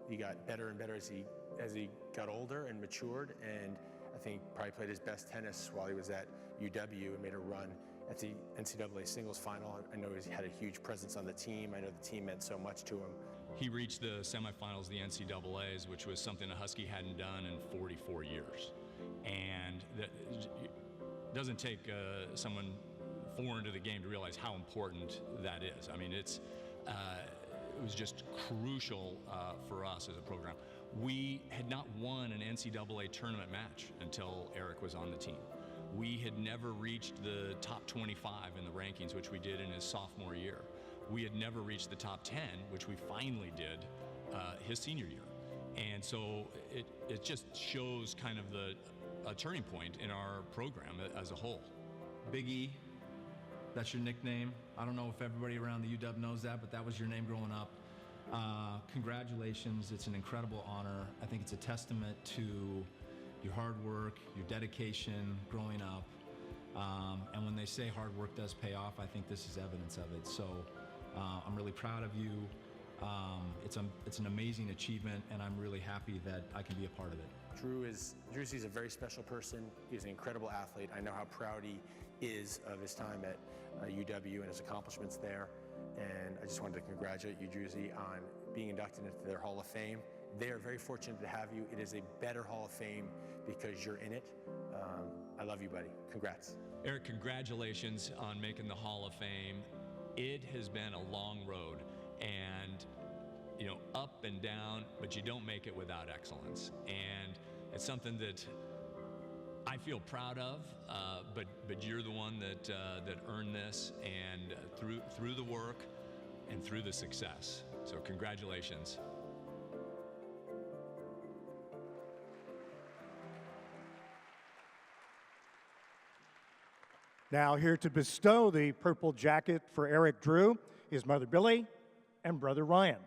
He got better and better as he got older and matured, and I think probably played his best tennis while he was at UW and made a run at the NCAA singles final. I know he had a huge presence on the team. I know the team meant so much to him. He reached the semifinals of the NCAAs, which was something a Husky hadn't done in 44 years. And that doesn't take someone foreign to the game to realize how important that is. I mean, it was just crucial for us as a program. We had not won an NCAA tournament match until Eric was on the team. We had never reached the top 25 in the rankings, which we did in his sophomore year. We had never reached the top 10, which we finally did his senior year. And so it just shows kind of a turning point in our program as a whole. Big E, that's your nickname. I don't know if everybody around the UW knows that, but that was your name growing up. Congratulations, it's an incredible honor. I think it's a testament to your hard work, your dedication growing up. And when they say hard work does pay off, I think this is evidence of it. So I'm really proud of you. It's an amazing achievement, and I'm really happy that I can be a part of it. Drew's a very special person. He's an incredible athlete. I know how proud he is of his time at UW and his accomplishments there. And I just wanted to congratulate you, Druzy, on being inducted into their Hall of Fame. They are very fortunate to have you. It is a better Hall of Fame because you're in it. I love you, buddy. Congrats. Eric, congratulations on making the Hall of Fame. It has been a long road, and up and down, but you don't make it without excellence. And it's something that I feel proud of, but you're the one that earned this, and through the work and through the success. So congratulations. Now here to bestow the purple jacket for Eric Drew is Mother Billy and Brother Ryan.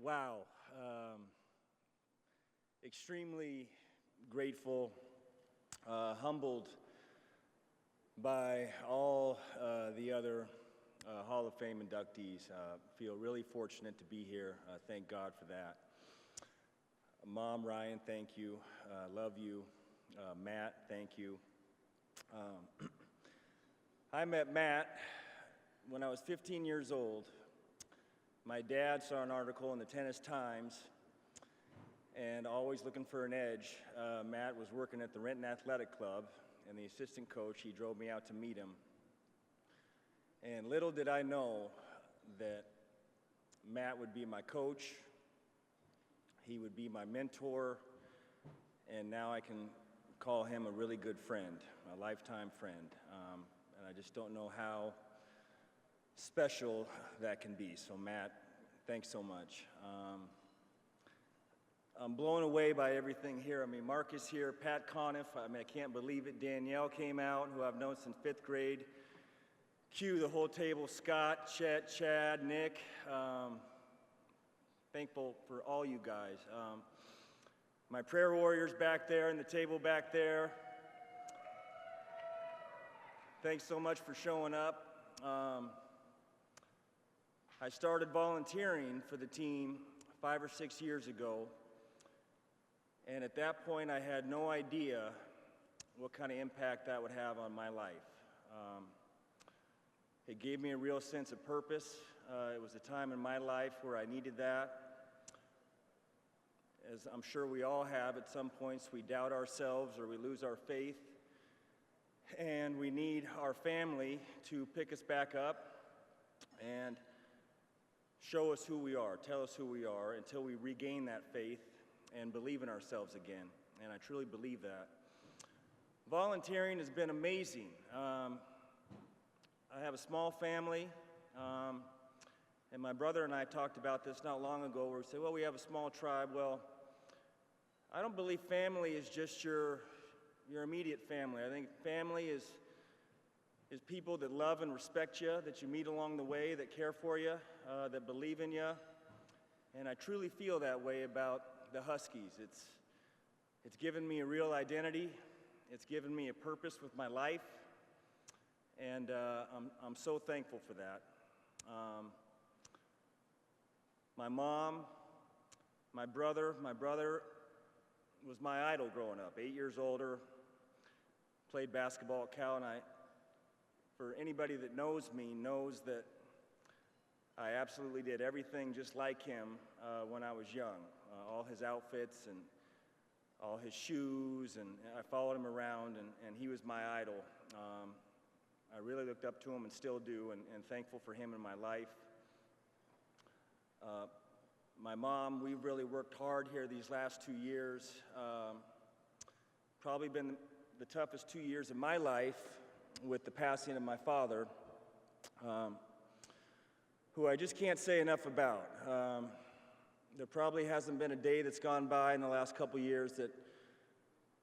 Wow. Extremely grateful, humbled by all the other Hall of Fame inductees. Feel really fortunate to be here. Thank God for that. Mom, Ryan, thank you. Love you. Matt, thank you. I met Matt when I was 15 years old. My dad saw an article in the Tennis Times, and always looking for an edge. Matt was working at the Renton Athletic Club, and the assistant coach, he drove me out to meet him. And little did I know that Matt would be my coach, he would be my mentor, and now I can call him a really good friend, a lifetime friend. And I just don't know how special that can be. So Matt, thanks so much. I'm blown away by everything here. I mean, Marques here, Pat Conniff, I can't believe it. Danielle came out, who I've known since 5th grade. Q, the whole table, Scott, Chet, Chad, Nick. Thankful for all you guys. my prayer warriors back there and the table back there. Thanks so much for showing up. I started volunteering for the team 5 or 6 years ago, and at that point I had no idea what kind of impact that would have on my life. It gave me a real sense of purpose. It was a time in my life where I needed that. As I'm sure we all have, at some points we doubt ourselves or we lose our faith, and we need our family to pick us back up and show us who we are, tell us who we are, until we regain that faith and believe in ourselves again. And I truly believe that. Volunteering has been amazing. I have a small family, and my brother and I talked about this not long ago, where we said, well, we have a small tribe. Well, I don't believe family is just your immediate family. I think family is people that love and respect you, that you meet along the way, that care for you, that believe in you. And I truly feel that way about the Huskies. It's given me a real identity. It's given me a purpose with my life. And I'm so thankful for that. My mom, my brother was my idol growing up, 8 years older, played basketball at Cal, and for anybody that knows me knows that I absolutely did everything just like him when I was young. All his outfits and all his shoes, and I followed him around, and he was my idol. I really looked up to him and still do, and thankful for him in my life. My mom, we've really worked hard here these last 2 years. Probably been the toughest 2 years of my life with the passing of my father, who I just can't say enough about. There probably hasn't been a day that's gone by in the last couple years that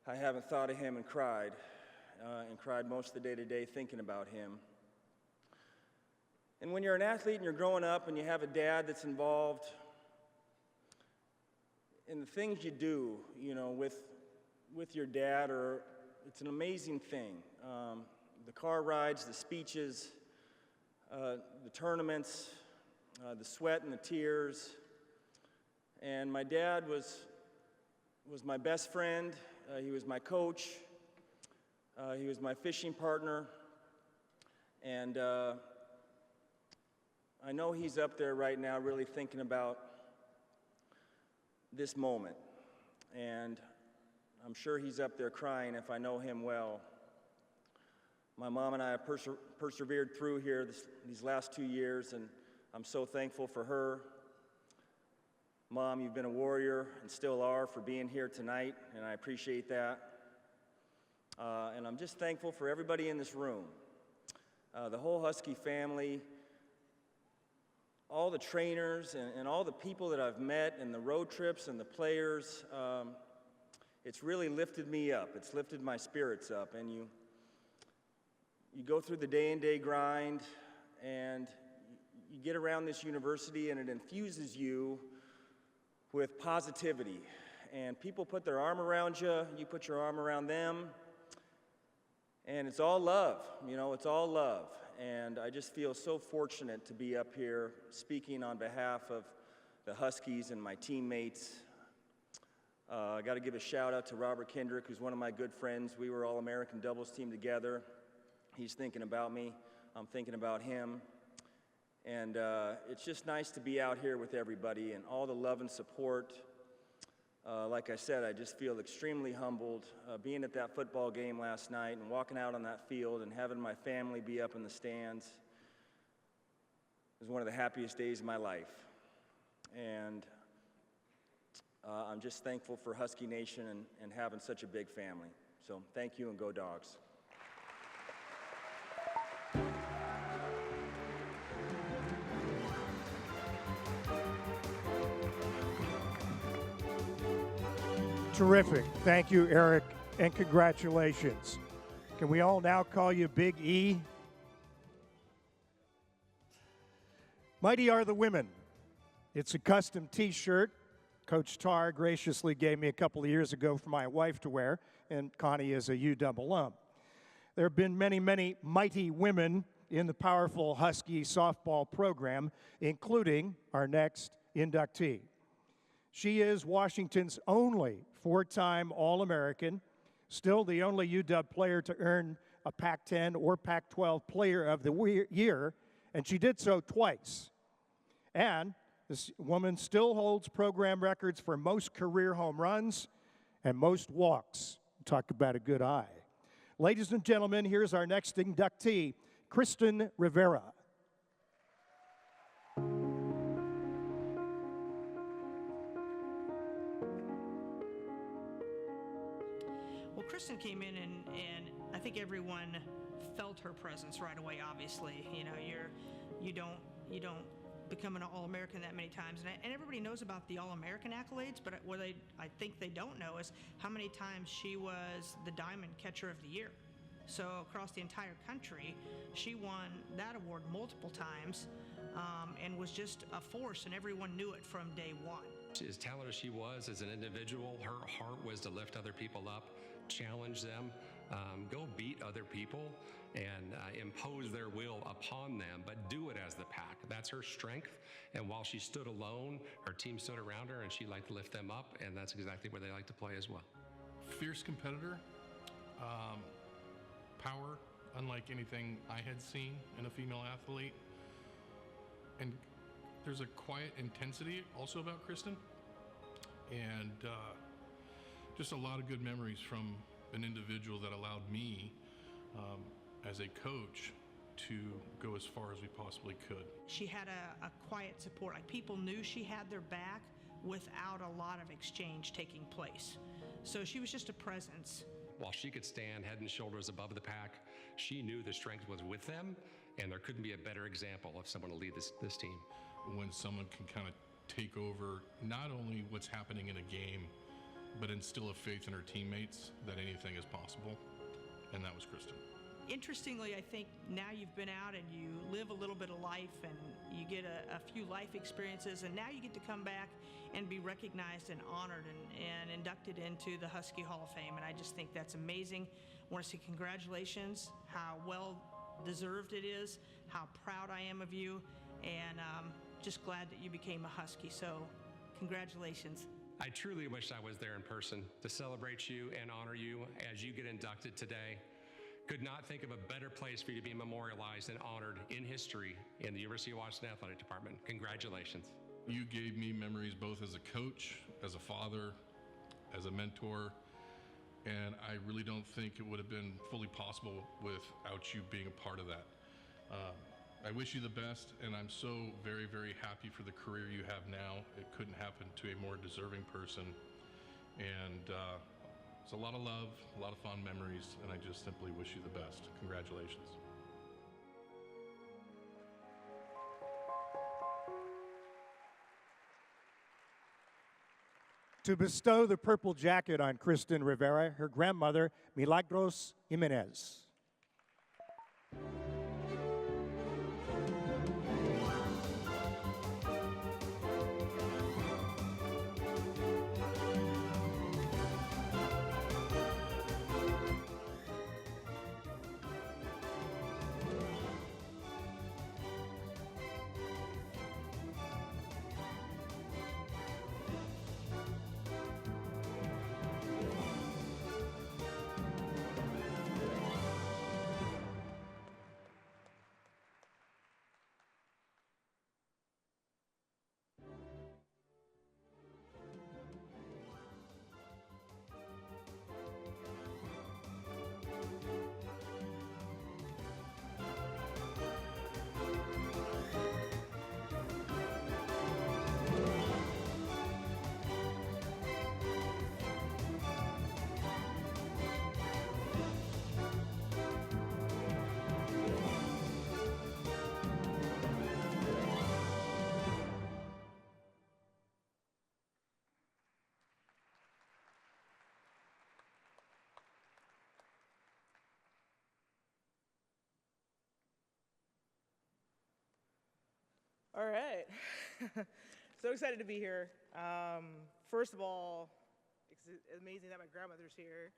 I haven't thought of him and cried most of the day to day thinking about him. And when you're an athlete and you're growing up and you have a dad that's involved in the things you do, with your dad, it's an amazing thing. The car rides, the speeches, the tournaments, the sweat and the tears. And my dad was my best friend. He was my coach. He was my fishing partner. And I know he's up there right now really thinking about this moment. And I'm sure he's up there crying if I know him well. My mom and I have persevered through here these last 2 years, and I'm so thankful for her. Mom, you've been a warrior and still are for being here tonight, and I appreciate that. And I'm just thankful for everybody in this room, the whole Husky family, all the trainers and all the people that I've met, and the road trips and the players. It's really lifted me up. It's lifted my spirits up. And you go through the day-and-day grind, and you get around this university, and it infuses you with positivity. And people put their arm around you, you put your arm around them, and it's all love. It's all love. And I just feel so fortunate to be up here speaking on behalf of the Huskies and my teammates. I got to give a shout out to Robert Kendrick, who's one of my good friends. We were All-American doubles team together. He's thinking about me. I'm thinking about him. And it's just nice to be out here with everybody and all the love and support. Like I said, I just feel extremely humbled being at that football game last night and walking out on that field and having my family be up in the stands. It was one of the happiest days of my life. And I'm just thankful for Husky Nation and having such a big family. So thank you, and go Dogs. Terrific. Thank you, Eric, and congratulations. Can we all now call you Big E? Mighty are the women. It's a custom t-shirt Coach Tarr graciously gave me a couple of years ago for my wife to wear, and Connie is a UW alum. There have been many, many mighty women in the powerful Husky softball program, including our next inductee. She is Washington's only four-time All-American, still the only UW player to earn a Pac-10 or Pac-12 Player of the Year, and she did so twice. And this woman still holds program records for most career home runs and most walks. Talk about a good eye. Ladies and gentlemen, here's our next inductee, Kristen Rivera. Well, Kristen came in and I think everyone felt her presence right away. Obviously, you know, you don't become an All-American that many times, and everybody knows about the All-American accolades, but what I think they don't know is how many times she was the Diamond Catcher of the Year. So across the entire country, she won that award multiple times, and was just a force, and everyone knew it from day one. As talented as she was as an individual, her heart was to lift other people up, challenge them, go beat other people, and impose their will upon them, but do it as the pack. That's her strength, and while she stood alone, her team stood around her, and she liked to lift them up, and that's exactly where they like to play as well. Fierce competitor, power, unlike anything I had seen in a female athlete, and there's a quiet intensity also about Kristen, and just a lot of good memories from an individual that allowed me as a coach to go as far as we possibly could. She had a quiet support. Like, people knew she had their back without a lot of exchange taking place. So she was just a presence. While she could stand head and shoulders above the pack, she knew the strength was with them, and there couldn't be a better example of someone to lead this team. When someone can kind of take over not only what's happening in a game, but instill a faith in her teammates that anything is possible, and that was Kristen. Interestingly, I think now you've been out and you live a little bit of life and you get a few life experiences, and now you get to come back and be recognized and honored and inducted into the Husky Hall of Fame, and I just think that's amazing. I want to say congratulations, how well deserved it is, how proud I am of you, and just glad that you became a Husky, so congratulations. I truly wish I was there in person to celebrate you and honor you as you get inducted today. Could not think of a better place for you to be memorialized and honored in history in the University of Washington Athletic Department. Congratulations. You gave me memories both as a coach, as a father, as a mentor, and I really don't think it would have been fully possible without you being a part of that. I wish you the best, and I'm so very, very happy for the career you have now. It couldn't happen to a more deserving person, and it's a lot of love, a lot of fond memories, and I just simply wish you the best. Congratulations. To bestow the purple jacket on Kristen Rivera, her grandmother, Milagros Jimenez. All right. So excited to be here. First of all, it's amazing that my grandmother's here.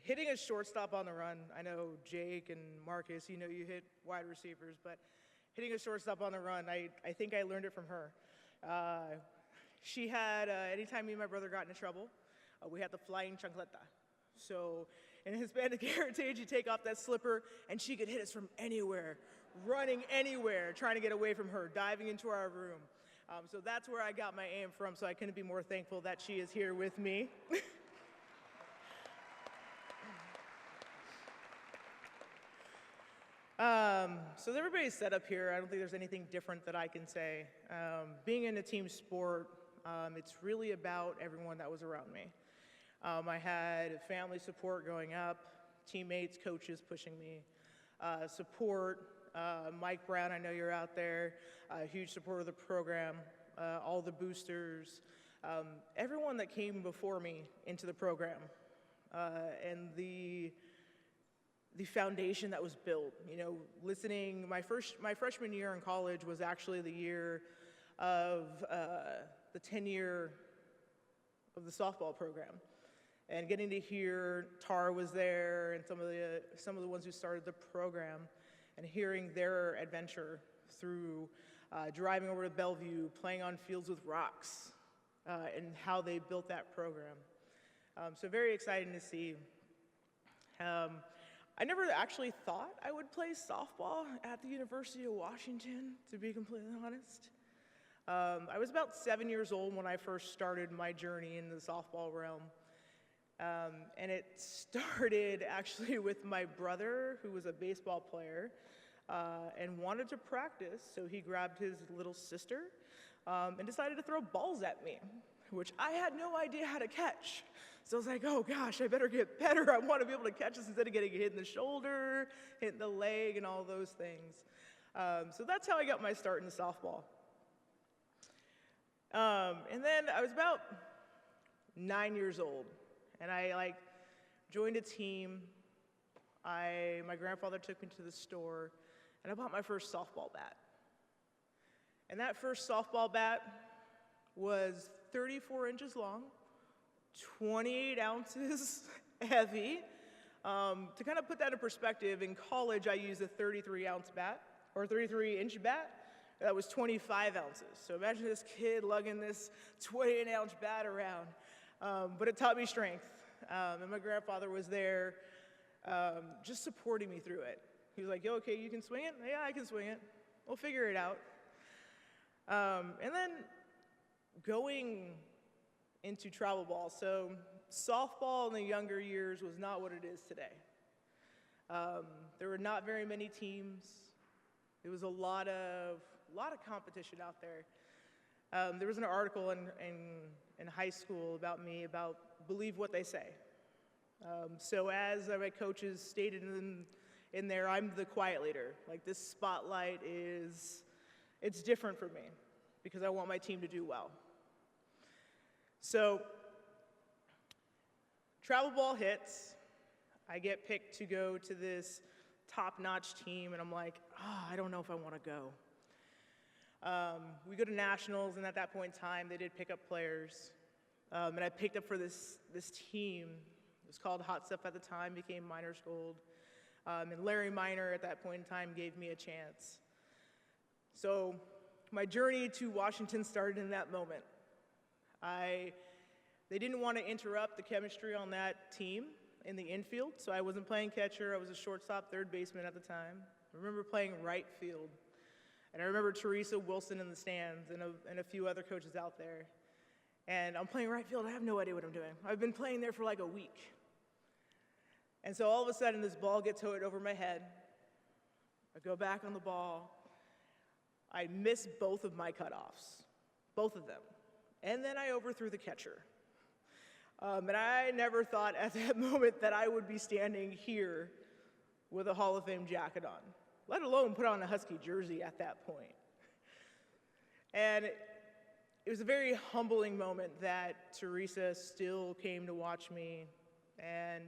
Hitting a shortstop on the run, I know Jake and Marques, you hit wide receivers, but hitting a shortstop on the run, I think I learned it from her. She had, anytime me and my brother got into trouble, we had the flying chancleta. So in Hispanic heritage, you take off that slipper, and she could hit us from anywhere, running anywhere, trying to get away from her, diving into our room. So that's where I got my aim from, so I couldn't be more thankful that she is here with me. So everybody's set up here. I don't think there's anything different that I can say. Being in a team sport, it's really about everyone that was around me. I had family support growing up, teammates, coaches pushing me, support. Mike Brown, I know you're out there, a huge supporter of the program, all the boosters, everyone that came before me into the program, and the foundation that was built. Listening, my freshman year in college was actually the year of the 10-year of the softball program. And getting to hear Tar was there and some of the ones who started the program, and hearing their adventure through driving over to Bellevue, playing on fields with rocks, and how they built that program. So very exciting to see. I never actually thought I would play softball at the University of Washington, to be completely honest. I was about 7 years old when I first started my journey in the softball realm. And it started actually with my brother, who was a baseball player, and wanted to practice, so he grabbed his little sister and decided to throw balls at me, which I had no idea how to catch. So I was like, oh gosh, I better get better. I want to be able to catch this instead of getting hit in the shoulder, hit the leg, and all those things. So that's how I got my start in softball. And then I was about 9 years old, and I joined a team. My grandfather took me to the store, and I bought my first softball bat. And that first softball bat was 34 inches long, 28 ounces heavy. To kind of put that in perspective, in college I used a 33-ounce bat, or 33-inch bat, that was 25 ounces. So imagine this kid lugging this 28-ounce bat around. But it taught me strength. And my grandfather was there just supporting me through it. He was like, yo, okay, you can swing it? Yeah, I can swing it. We'll figure it out. And then going into travel ball. So softball in the younger years was not what it is today. There were not very many teams. There was a lot of competition out there. There was an article in high school about me about believe what they say. So as my coaches stated in there, I'm the quiet leader. Like, this spotlight it's different for me because I want my team to do well. So travel ball hits. I get picked to go to this top-notch team, and I'm like, I don't know if I want to go. We go to nationals, and at that point in time, they did pick up players. And I picked up for this team. It was called Hot Stuff at the time, became Miners Gold. And Larry Minor at that point in time gave me a chance. So my journey to Washington started in that moment. They didn't want to interrupt the chemistry on that team in the infield, so I wasn't playing catcher. I was a shortstop, third baseman at the time. I remember playing right field. And I remember Teresa Wilson in the stands and a few other coaches out there. And I'm playing right field. I have no idea what I'm doing. I've been playing there for like a week. And so all of a sudden, this ball gets hit over my head. I go back on the ball. I miss both of my cutoffs, both of them. And then I overthrew the catcher. And I never thought at that moment that I would be standing here with a Hall of Fame jacket on, let alone put on a Husky jersey at that point. And it was a very humbling moment that Teresa still came to watch me and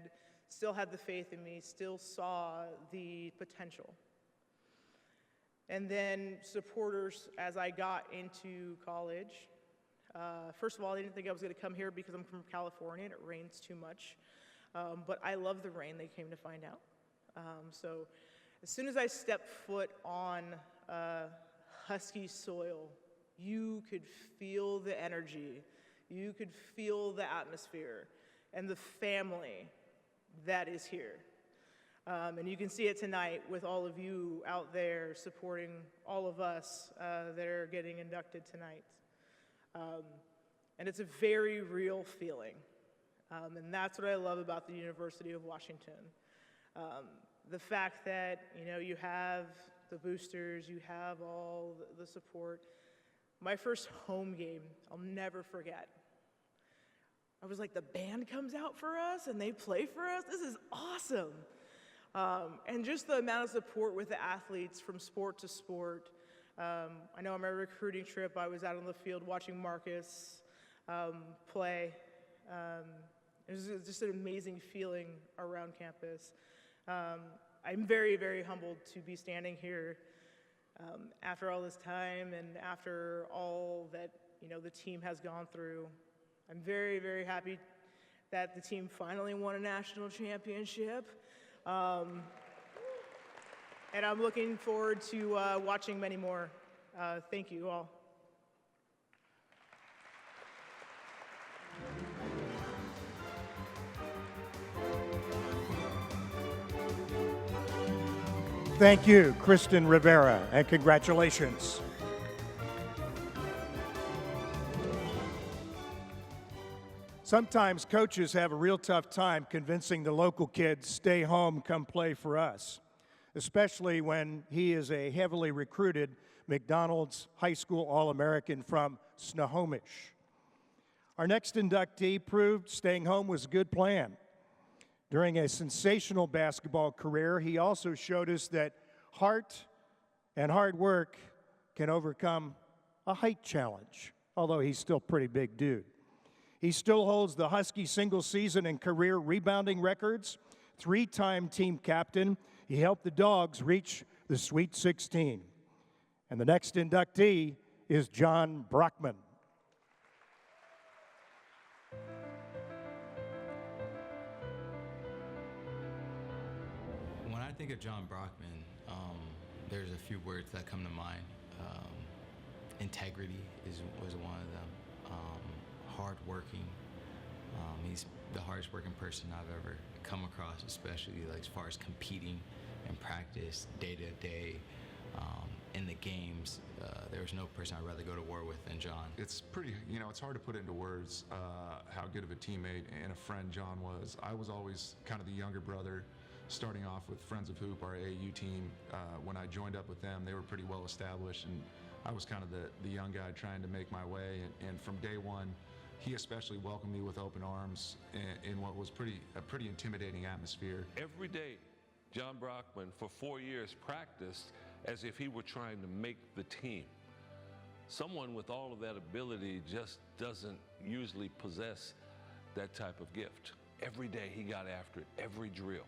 still had the faith in me, still saw the potential. And then supporters, as I got into college, First of all, I didn't think I was going to come here because I'm from California and it rains too much. But I love the rain, they came to find out. So as soon as I stepped foot on Husky soil, you could feel the energy, you could feel the atmosphere and the family that is here. And you can see it tonight with all of you out there supporting all of us that are getting inducted tonight. And it's a very real feeling. And that's what I love about the University of Washington. The fact that, you have the boosters, you have all the support. My first home game, I'll never forget. I was like, the band comes out for us and they play for us? This is awesome. And just the amount of support with the athletes from sport to sport. I know on my recruiting trip, I was out on the field watching Marques play. It was just an amazing feeling around campus. I'm very, very humbled to be standing here after all this time and after all that the team has gone through. I'm very, very happy that the team finally won a national championship. And I'm looking forward to watching many more. Thank you all. Thank you, Kristen Rivera, and congratulations. Sometimes coaches have a real tough time convincing the local kids, stay home, come play for us, especially when he is a heavily recruited McDonald's High School All-American from Snohomish. Our next inductee proved staying home was a good plan. During a sensational basketball career, he also showed us that heart and hard work can overcome a height challenge, although he's still a pretty big dude. He still holds the Husky single season and career rebounding records, 3-time team captain. He helped the Dogs reach the Sweet 16. And the next inductee is John Brockman. When I think of John Brockman, there's a few words that come to mind. Integrity was one of them. Hardworking. He's the hardest working person I've ever come across, especially as far as competing in practice, day to day, in the games. There was no person I'd rather go to war with than John. It's pretty, it's hard to put into words how good of a teammate and a friend John was. I was always kind of the younger brother, starting off with Friends of Hoop, our AAU team. When I joined up with them, they were pretty well established, and I was kind of the young guy trying to make my way. And from day one, he especially welcomed me with open arms in what was a pretty intimidating atmosphere. Every day, John Brockman, for 4 years, practiced as if he were trying to make the team. Someone with all of that ability just doesn't usually possess that type of gift. Every day he got after it, every drill.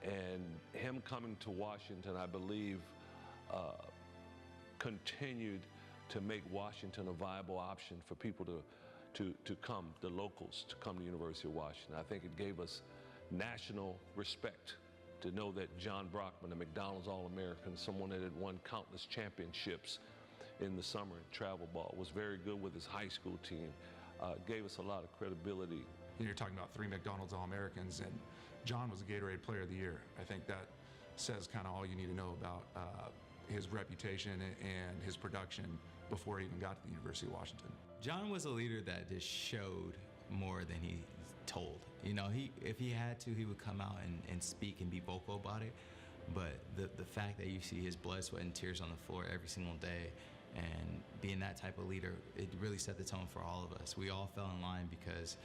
And him coming to Washington, I believe, continued to make Washington a viable option for people to come, the locals, to come to the University of Washington. I think it gave us national respect to know that John Brockman, a McDonald's All-American, someone that had won countless championships in the summer in travel ball, was very good with his high school team, gave us a lot of credibility. You're talking about 3 McDonald's All-Americans, and John was a Gatorade Player of the Year. I think that says kind of all you need to know about his reputation and his production before he even got to the University of Washington. John was a leader that just showed more than he told. If he had to, he would come out and speak and be vocal about it. But the fact that you see his blood, sweat, and tears on the floor every single day, and being that type of leader, it really set the tone for all of us. We all fell in line because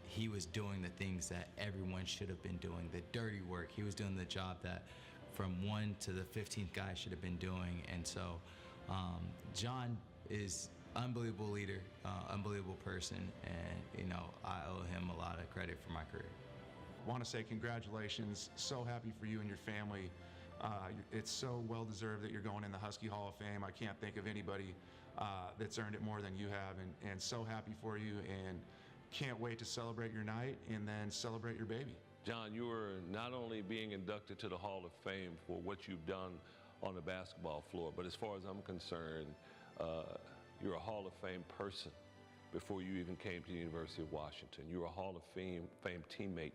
he was doing the things that everyone should have been doing, the dirty work. He was doing the job that from 1 to the 15th guy should have been doing. And so John is unbelievable leader, unbelievable person, and I owe him a lot of credit for my career. Want to say congratulations. So happy for you and your family. It's so well deserved that you're going in the Husky Hall of Fame. I can't think of anybody that's earned it more than you have, and so happy for you, and can't wait to celebrate your night and then celebrate your baby. John, you are not only being inducted to the Hall of Fame for what you've done on the basketball floor, but as far as I'm concerned, you're a Hall of Fame person before you even came to the University of Washington. You're a Hall of Fame teammate.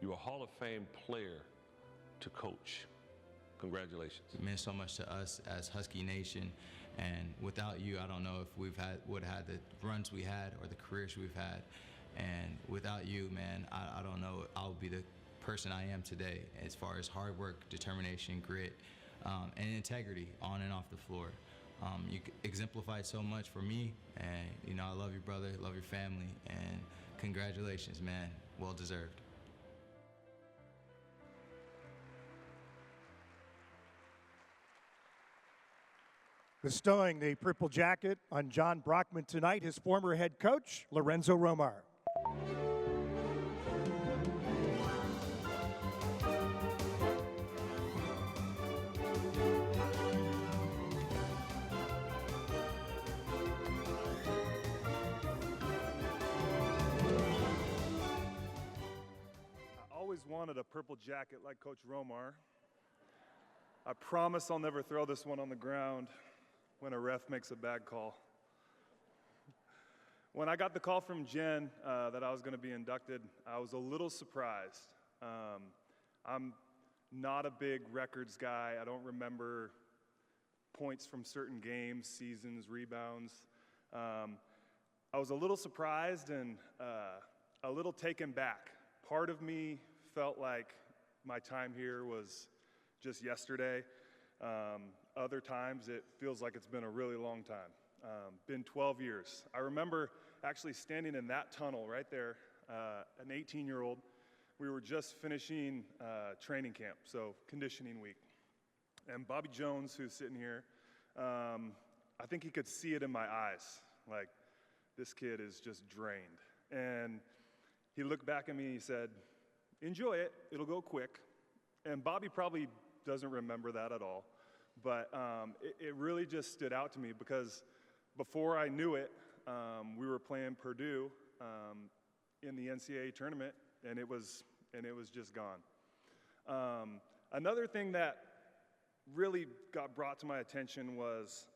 You're a Hall of Fame player to coach. Congratulations. It meant so much to us as Husky Nation, and without you, I don't know if would have had the runs we had or the careers we've had. And without you, man, I don't know I'll be the person I am today as far as hard work, determination, grit, and integrity on and off the floor. You exemplified so much for me, and I love your brother, love your family, and congratulations, man. Well deserved. Bestowing the purple jacket on John Brockman tonight, his former head coach, Lorenzo Romar. I always wanted a purple jacket like Coach Romar. I promise I'll never throw this one on the ground when a ref makes a bad call. When I got the call from Jen that I was going to be inducted, I was a little surprised. I'm not a big records guy. I don't remember points from certain games, seasons, rebounds. I was a little surprised and a little taken back. Part of me felt like my time here was just yesterday. Other times it feels like it's been a really long time. Been 12 years. I remember actually standing in that tunnel right there, an 18-year-old. We were just finishing training camp, so conditioning week. And Bobby Jones, who's sitting here, I think he could see it in my eyes, like this kid is just drained. And he looked back at me and he said, "Enjoy it, it'll go quick." And Bobby probably doesn't remember that at all. But it really just stood out to me because before I knew it, we were playing Purdue in the NCAA tournament, and it was just gone. Another thing that really got brought to my attention was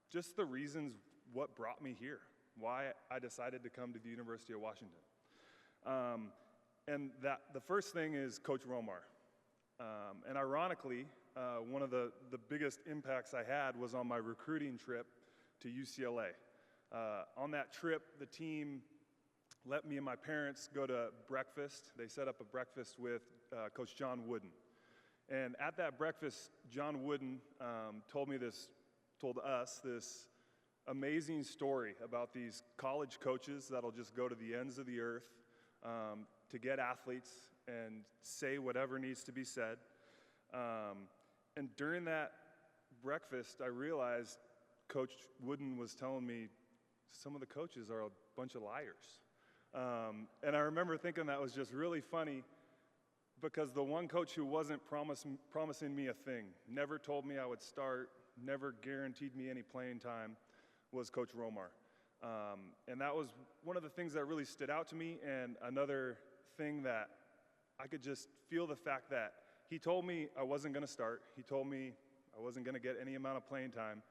just the reasons what brought me here, why I decided to come to the University of Washington. And the first thing is Coach Romar. And ironically, one of the biggest impacts I had was on my recruiting trip to UCLA. On that trip, the team let me and my parents go to breakfast. They set up a breakfast with Coach John Wooden. And at that breakfast, John Wooden told us this amazing story about these college coaches that'll just go to the ends of the earth to get athletes and say whatever needs to be said. And during that breakfast, I realized Coach Wooden was telling me some of the coaches are a bunch of liars. And I remember thinking that was just really funny because the one coach who wasn't promising me a thing, never told me I would start, never guaranteed me any playing time, was Coach Romar. And that was one of the things that really stood out to me, and another thing that I could just feel the fact that he told me I wasn't going to start. He told me I wasn't going to get any amount of playing time,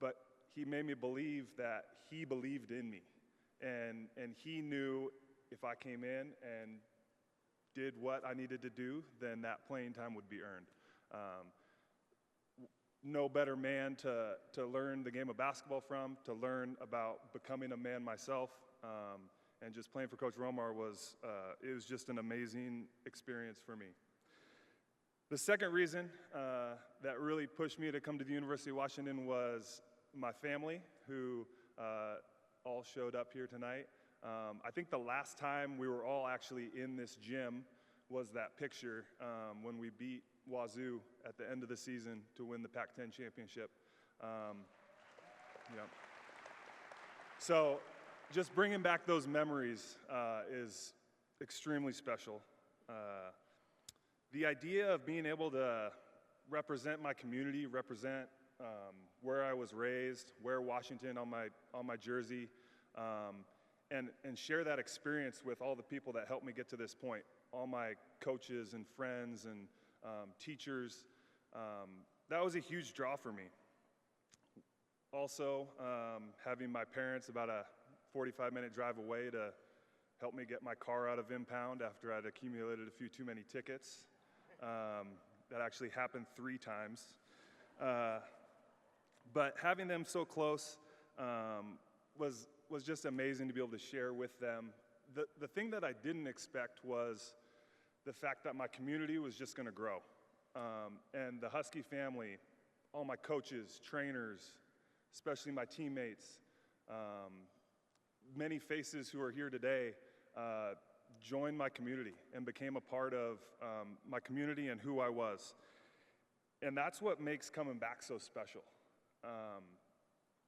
but he made me believe that he believed in me. And he knew if I came in and did what I needed to do, then that playing time would be earned. No better man to learn the game of basketball from, to learn about becoming a man myself, and just playing for Coach Romar it was just an amazing experience for me. The second reason that really pushed me to come to the University of Washington was my family, who all showed up here tonight. I think the last time we were all actually in this gym was that picture when we beat Wazoo at the end of the season to win the Pac-10 championship. So just bringing back those memories is extremely special. The idea of being able to represent my community, represent where I was raised, wear Washington on my jersey, and share that experience with all the people that helped me get to this point, all my coaches and friends and teachers. That was a huge draw for me. Also, having my parents about a 45-minute drive away to help me get my car out of impound after I'd accumulated a few too many tickets. That actually happened 3 times. But having them so close was just amazing to be able to share with them. The thing that I didn't expect was the fact that my community was just going to grow. And the Husky family, all my coaches, trainers, especially my teammates, many faces who are here today joined my community and became a part of my community and who I was. And that's what makes coming back so special.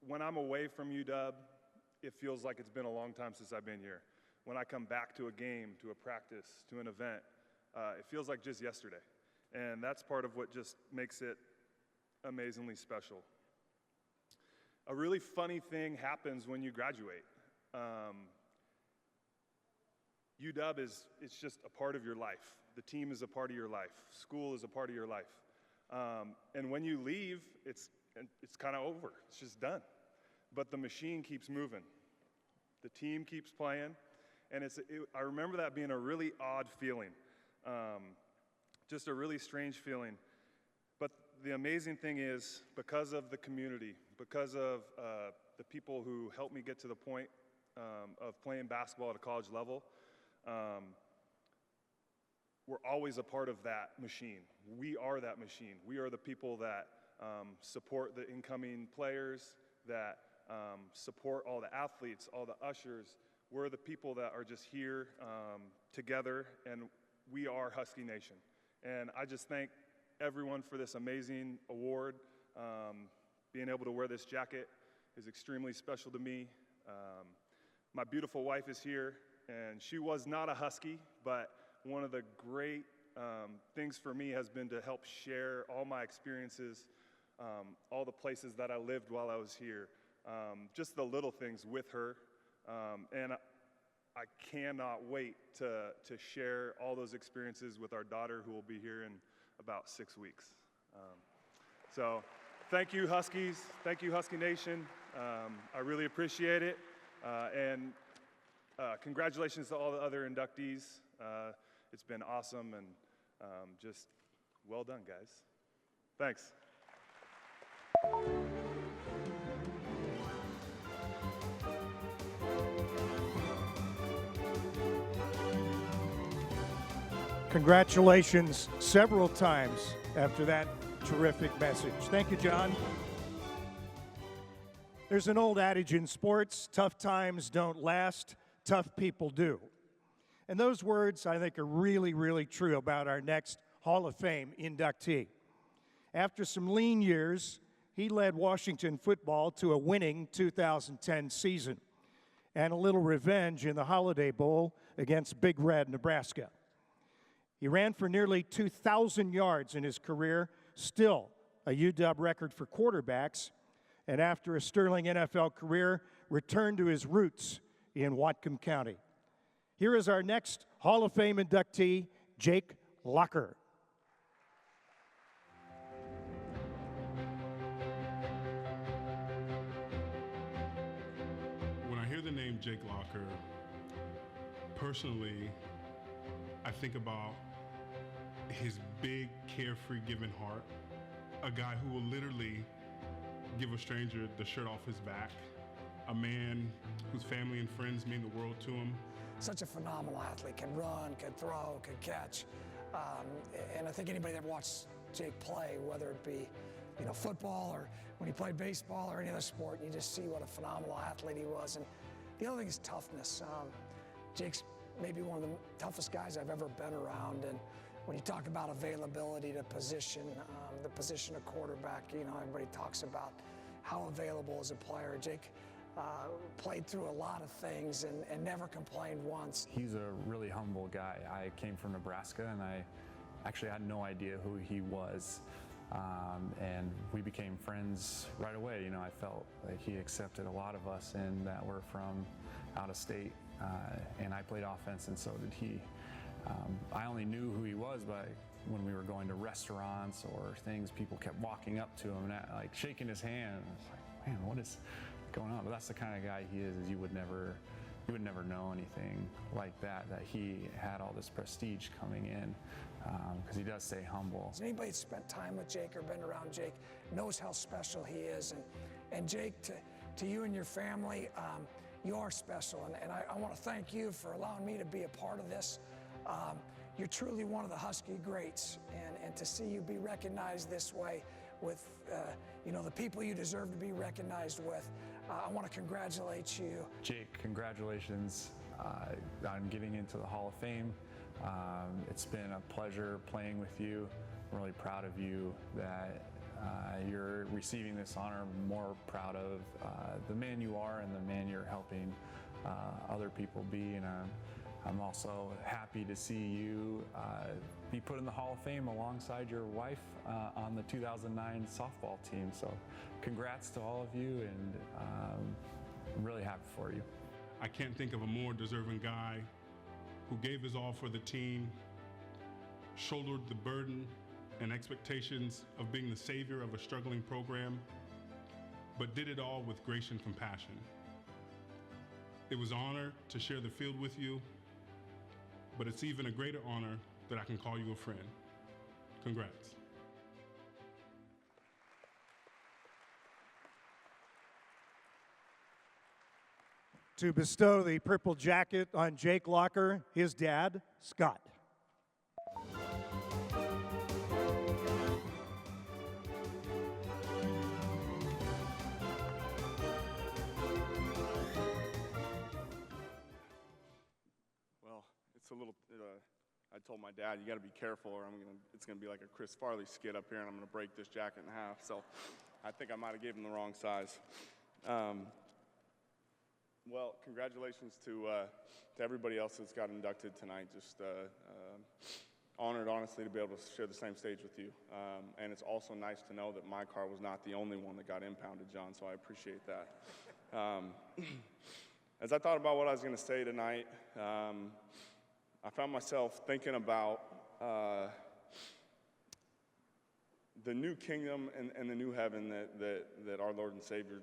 When I'm away from UW, it feels like it's been a long time since I've been here. When I come back to a game, to a practice, to an event, it feels like just yesterday. And that's part of what just makes it amazingly special. A really funny thing happens when you graduate. UW it's just a part of your life. The team is a part of your life. School is a part of your life. And when you leave, it's kind of over. It's just done. But the machine keeps moving. The team keeps playing. And I remember that being a really odd feeling. Just a really strange feeling. But the amazing thing is, because of the community, because of the people who helped me get to the point of playing basketball at a college level, we're always a part of that machine. We are that machine. We are the people that support the incoming players, that support all the athletes, all the ushers. We're the people that are just here together, and we are Husky Nation. And I just thank everyone for this amazing award. Being able to wear this jacket is extremely special to me. My beautiful wife is here, and she was not a Husky, but one of the great things for me has been to help share all my experiences, all the places that I lived while I was here, just the little things with her. And I cannot wait to share all those experiences with our daughter, who will be here in about 6 weeks. So thank you, Huskies. Thank you, Husky Nation. I really appreciate it. And congratulations to all the other inductees. It's been awesome, and just well done, guys. Thanks. Congratulations several times after that terrific message. Thank you, John. There's an old adage in sports: tough times don't last, tough people do. And those words, I think, are really, really true about our next Hall of Fame inductee. After some lean years, he led Washington football to a winning 2010 season and a little revenge in the Holiday Bowl against Big Red, Nebraska. He ran for nearly 2,000 yards in his career, still a UW record for quarterbacks, and after a sterling NFL career, returned to his roots in Whatcom County. Here is our next Hall of Fame inductee, Jake Locker. When I hear the name Jake Locker, personally, I think about his big, carefree, giving heart. A guy who will literally give a stranger the shirt off his back. A man whose family and friends mean the world to him. Such a phenomenal athlete, can run, can throw, can catch. And I think anybody that ever watched Jake play, whether it be football or when he played baseball or any other sport, you just see what a phenomenal athlete he was. And the other thing is toughness. Jake's maybe one of the toughest guys I've ever been around. And when you talk about availability to position, the position of quarterback, everybody talks about how available is a player. Jake played through a lot of things and never complained once. He's a really humble guy. I came from Nebraska, and I actually had no idea who he was And we became friends right away. You know, I felt like he accepted a lot of us in that were from out of state, and I played offense, and so did he. I only knew who he was by when we were going to restaurants or things. People kept walking up to him and like shaking his hand. I was like, man, what is going on? But that's the kind of guy he is you would never know anything like that he had all this prestige coming in, because he does stay humble. Anybody that's spent time with Jake or been around Jake knows how special he is. And Jake, to you and your family, you are special. And I want to thank you for allowing me to be a part of this. You're truly one of the Husky greats, and to see you be recognized this way with you know, the people you deserve to be recognized with, I want to congratulate you. Jake, congratulations on getting into the Hall of Fame. It's been a pleasure playing with you. I'm really proud of you that you're receiving this honor. I'm more proud of the man you are and the man you're helping other people be. And I'm also happy to see you be put in the Hall of Fame alongside your wife on the 2009 softball team. So congrats to all of you, and I'm really happy for you. I can't think of a more deserving guy who gave his all for the team, shouldered the burden and expectations of being the savior of a struggling program, but did it all with grace and compassion. It was an honor to share the field with you, but it's even a greater honor that I can call you a friend. Congrats. To bestow the purple jacket on Jake Locker, his dad, Scott. Well, it's a little, I told my dad, you got to be careful or it's going to be like a Chris Farley skit up here and I'm going to break this jacket in half. So I think I might have gave him the wrong size. Well, congratulations to everybody else that's got inducted tonight. Just honored, honestly, to be able to share the same stage with you. And it's also nice to know that my car was not the only one that got impounded, John, so I appreciate that. As I thought about what I was going to say tonight, I found myself thinking about the new kingdom and the new heaven that our Lord and Savior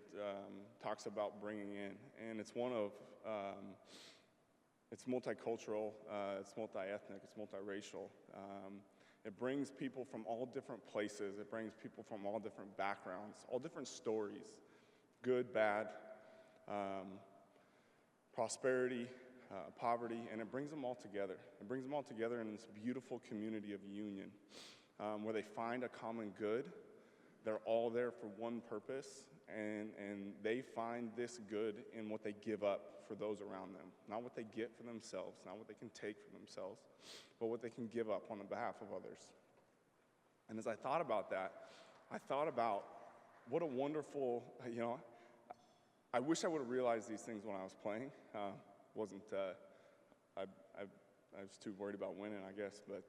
talks about bringing in. And it's one of, it's multicultural, it's multi-ethnic, it's multiracial. It brings people from all different places. It brings people from all different backgrounds, all different stories, good, bad, prosperity, poverty, and it brings them all together. It brings them all together in this beautiful community of union. Where they find a common good. They're all there for one purpose, and they find this good in what they give up for those around them. Not what they get for themselves, not what they can take for themselves, but what they can give up on the behalf of others. And as I thought about that, I thought about what a wonderful, you know, I wish I would have realized these things when I was playing. I was too worried about winning, I guess, but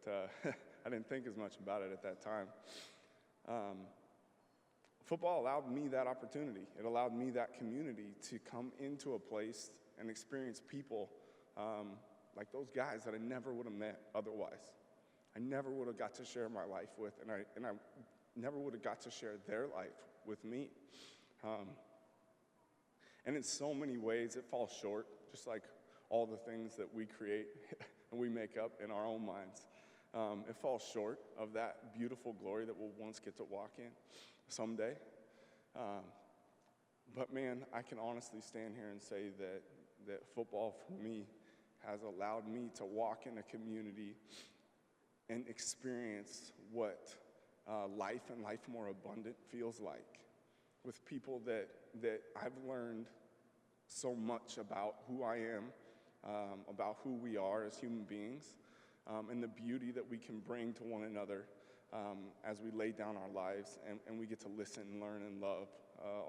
I didn't think as much about it at that time. Football allowed me that opportunity. It allowed me that community to come into a place and experience people like those guys that I never would have met otherwise. I never would have got to share my life with, and I never would have got to share their life with me. And in so many ways, it falls short, just like all the things that we create and we make up in our own minds. It falls short of that beautiful glory that we'll once get to walk in someday. But man, I can honestly stand here and say that football for me has allowed me to walk in a community and experience what life and life more abundant feels like with people that I've learned so much about who I am, about who we are as human beings, and the beauty that we can bring to one another as we lay down our lives and we get to listen and learn and love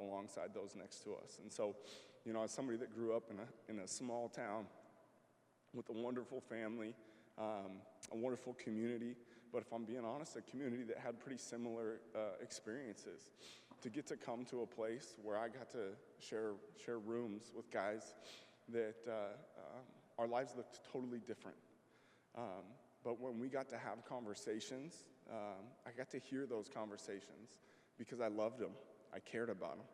alongside those next to us. And so, you know, as somebody that grew up in a small town with a wonderful family, a wonderful community, but if I'm being honest, a community that had pretty similar experiences. To get to come to a place where I got to share rooms with guys that our lives looked totally different. But when we got to have conversations, I got to hear those conversations because I loved them. I cared about them.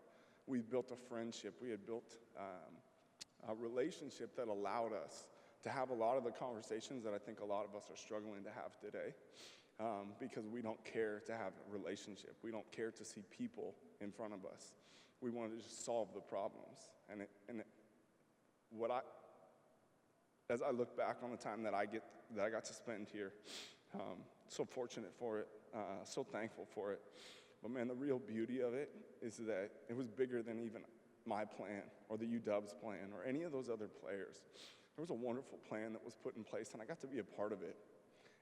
We built a friendship. We had built a relationship that allowed us to have a lot of the conversations that I think a lot of us are struggling to have today, because we don't care to have a relationship. We don't care to see people in front of us. We want to just solve the problems. As I look back on the time that I got to spend here, so fortunate for it, so thankful for it. But man, the real beauty of it is that it was bigger than even my plan or the UW's plan or any of those other players. There was a wonderful plan that was put in place, and I got to be a part of it.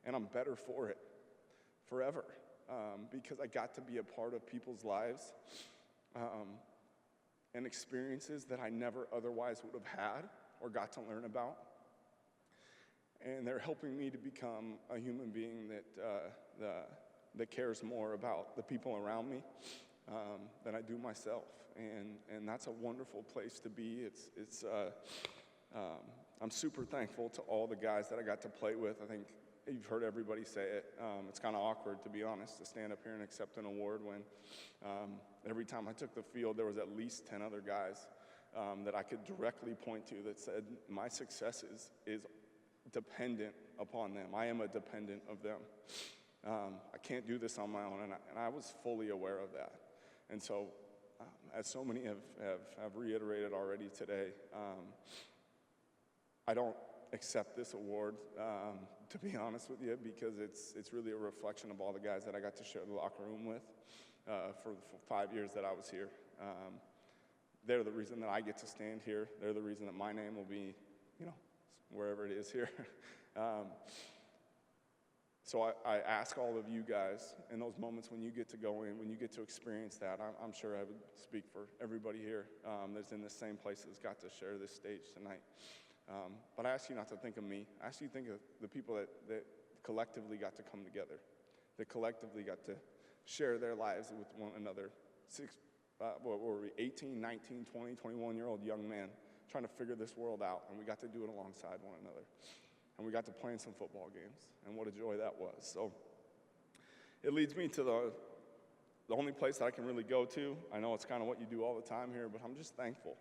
And I'm better for it forever, because I got to be a part of people's lives and experiences that I never otherwise would have had or got to learn about. And they're helping me to become a human being that cares more about the people around me than I do myself. And that's a wonderful place to be. I'm super thankful to all the guys that I got to play with. I think you've heard everybody say it. It's kind of awkward, to be honest, to stand up here and accept an award when every time I took the field, there was at least 10 other guys that I could directly point to that said my success is dependent upon them. I am a dependent of them. I can't do this on my own, and I was fully aware of that. And so, as so many have reiterated already today, I don't accept this award, to be honest with you, because it's really a reflection of all the guys that I got to share the locker room with for 5 years that I was here. They're the reason that I get to stand here. They're the reason that my name will be, wherever it is here. So I ask all of you guys, in those moments when you get to go in, when you get to experience that, I'm sure I would speak for everybody here that's in the same place that's got to share this stage tonight. But I ask you not to think of me. I ask you to think of the people that collectively got to come together, that collectively got to share their lives with one another. 18, 19, 20, 21-year-old young men trying to figure this world out, and we got to do it alongside one another. And we got to play in some football games, and what a joy that was. So it leads me to the only place that I can really go to. I know it's kind of what you do all the time here, but I'm just thankful.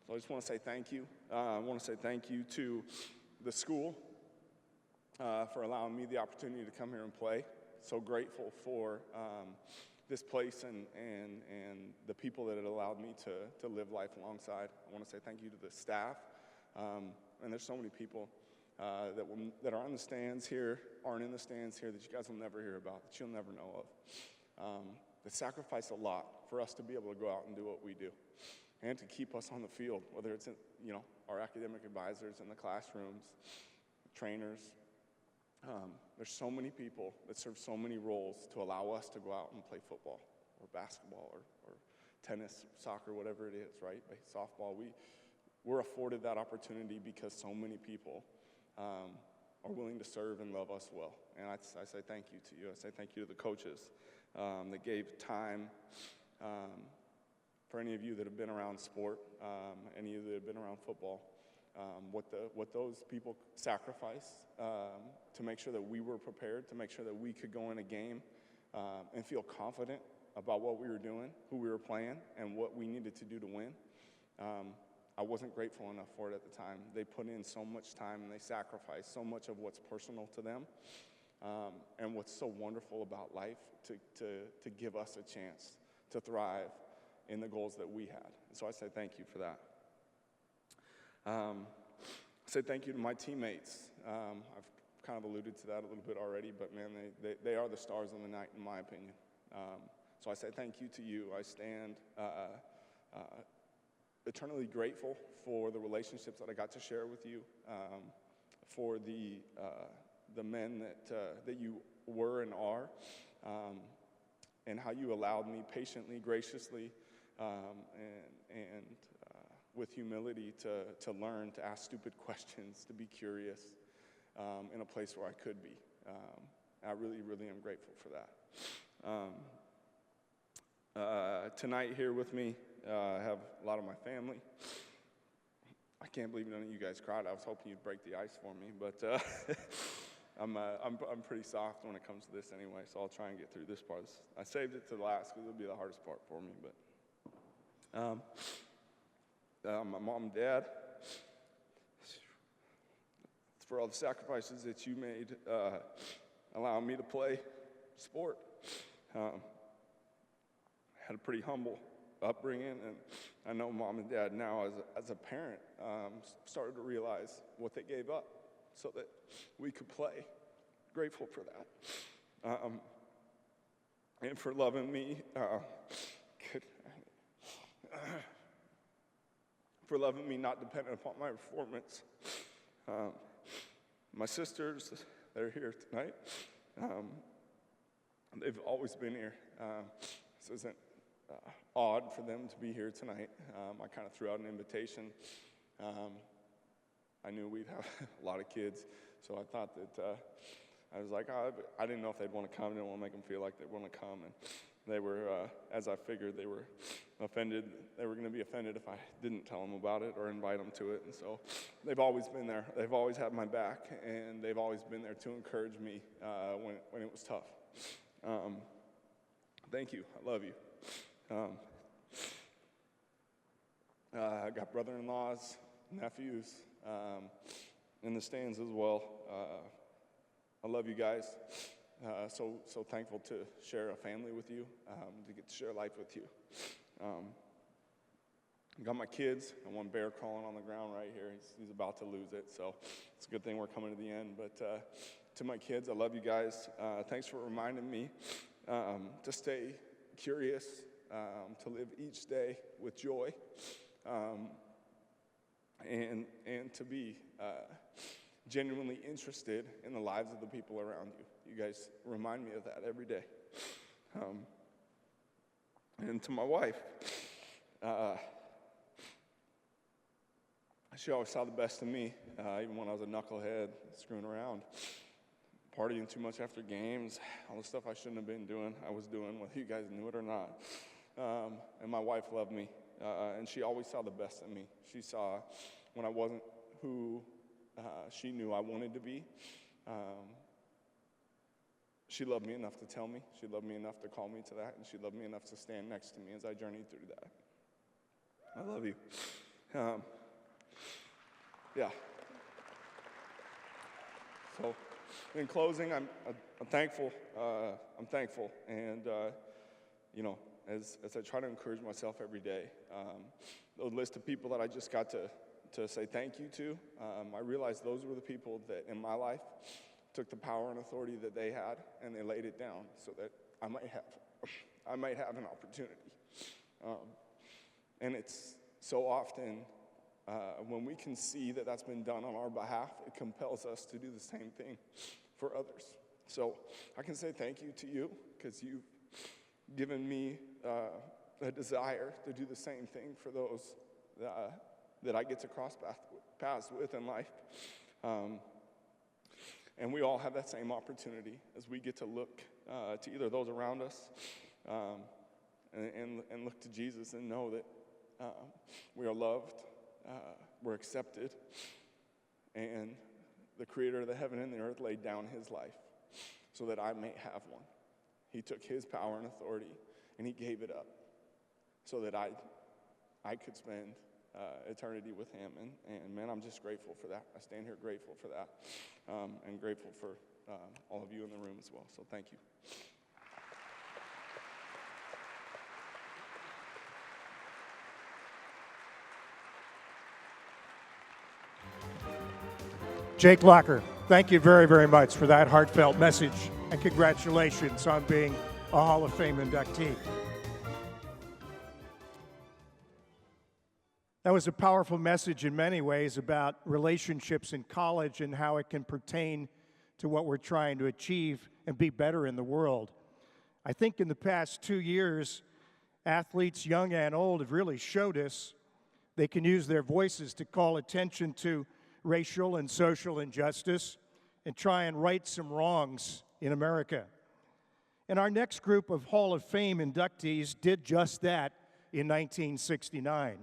So I just want to say thank you. I want to say thank you to the school for allowing me the opportunity to come here and play. So grateful for this place and the people that it allowed me to live life alongside. I want to say thank you to the staff. And there's so many people that are on the stands here, aren't in the stands here, that you guys will never hear about, that you'll never know of. That sacrifice a lot for us to be able to go out and do what we do, and to keep us on the field, whether it's in, our academic advisors in the classrooms, trainers. There's so many people that serve so many roles to allow us to go out and play football or basketball or tennis, soccer, whatever it is, right? Softball. We're afforded that opportunity because so many people are willing to serve and love us well. And I say thank you to you. I say thank you to the coaches that gave time. For any of you that have been around sport, any of you that have been around football, what those people sacrificed to make sure that we were prepared, to make sure that we could go in a game and feel confident about what we were doing, who we were playing, and what we needed to do to win. I wasn't grateful enough for it at the time. They put in so much time and they sacrificed so much of what's personal to them and what's so wonderful about life to give us a chance to thrive in the goals that we had. And so I say thank you for that. I say thank you to my teammates. I've kind of alluded to that a little bit already, but man, they are the stars of the night, in my opinion. So I say thank you to you. I stand eternally grateful for the relationships that I got to share with you, for the men that you were and are, and how you allowed me patiently, graciously, and with humility to learn, to ask stupid questions, to be curious in a place where I could be. I really, really am grateful for that. Tonight here with me, I have a lot of my family. I can't believe none of you guys cried. I was hoping you'd break the ice for me, but I'm pretty soft when it comes to this anyway, so I'll try and get through this part. I saved it to the last because it'll be the hardest part for me. But my mom and dad, for all the sacrifices that you made, allowing me to play sport. Had a pretty humble upbringing, and I know mom and dad now, as a parent, started to realize what they gave up so that we could play. Grateful for that. And for loving me, for loving me not dependent upon my performance. My sisters that are here tonight, they've always been here. This isn't odd for them to be here tonight. I kind of threw out an invitation. I knew we'd have a lot of kids, so I thought that I was like, I didn't know if they'd want to come. I didn't want to make them feel like they want to come. And they were, as I figured, they were offended. They were going to be offended if I didn't tell them about it or invite them to it. And so they've always been there. They've always had my back, and they've always been there to encourage me when it was tough. Thank you. I love you. I got brother-in-laws, nephews in the stands as well. I love you guys. So thankful to share a family with you, to get to share life with you. Got my kids and one bear crawling on the ground right here. He's about to lose it, so it's a good thing we're coming to the end. But to my kids, I love you guys. Thanks for reminding me to stay curious, to live each day with joy, and to be genuinely interested in the lives of the people around you. You guys remind me of that every day. And to my wife, she always saw the best in me, even when I was a knucklehead, screwing around, partying too much after games, all the stuff I shouldn't have been doing, I was doing, whether you guys knew it or not. And my wife loved me, and she always saw the best in me. She saw when I wasn't who she knew I wanted to be. She loved me enough to tell me. She loved me enough to call me to that, and she loved me enough to stand next to me as I journeyed through that. I love you. Yeah. So, in closing, I'm thankful. I'm thankful, and as I try to encourage myself every day, the list of people that I just got to say thank you to, I realized those were the people that in my life took the power and authority that they had, and they laid it down so that I might have an opportunity. And it's so often when we can see that that's been done on our behalf, it compels us to do the same thing for others. So I can say thank you to you because you've given me a desire to do the same thing for those that I get to cross paths with in life. And we all have that same opportunity as we get to look to either those around us and look to Jesus and know that we are loved, we're accepted, and the creator of the heaven and the earth laid down his life so that I may have one. He took his power and authority and he gave it up so that I could spend eternity with him. And man, I'm just grateful for that. I stand here grateful for that, and grateful for all of you in the room as well. So thank you. Jake Locker, thank you very, very much for that heartfelt message, and congratulations on being a Hall of Fame inductee. That was a powerful message in many ways about relationships in college and how it can pertain to what we're trying to achieve and be better in the world. I think in the past 2 years, athletes, young and old, have really showed us they can use their voices to call attention to racial and social injustice and try and right some wrongs in America. And our next group of Hall of Fame inductees did just that in 1969.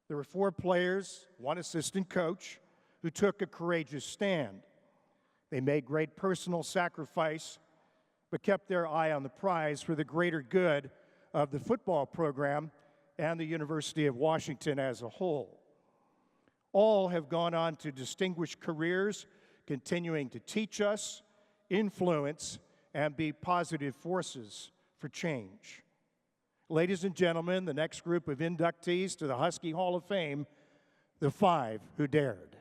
There were 4 players, 1 assistant coach, who took a courageous stand. They made great personal sacrifice, but kept their eye on the prize for the greater good of the football program and the University of Washington as a whole. All have gone on to distinguished careers, continuing to teach us, influence, and be positive forces for change. Ladies and gentlemen, the next group of inductees to the Husky Hall of Fame, the 5 who dared.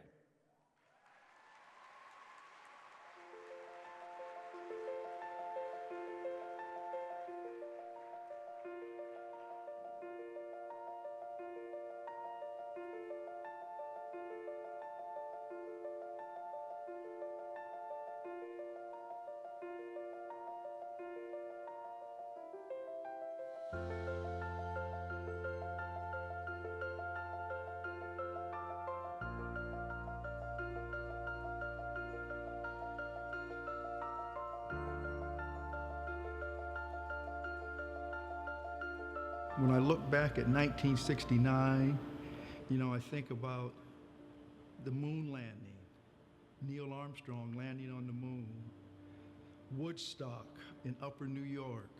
When I look back at 1969, I think about the moon landing, Neil Armstrong landing on the moon, Woodstock in Upper New York,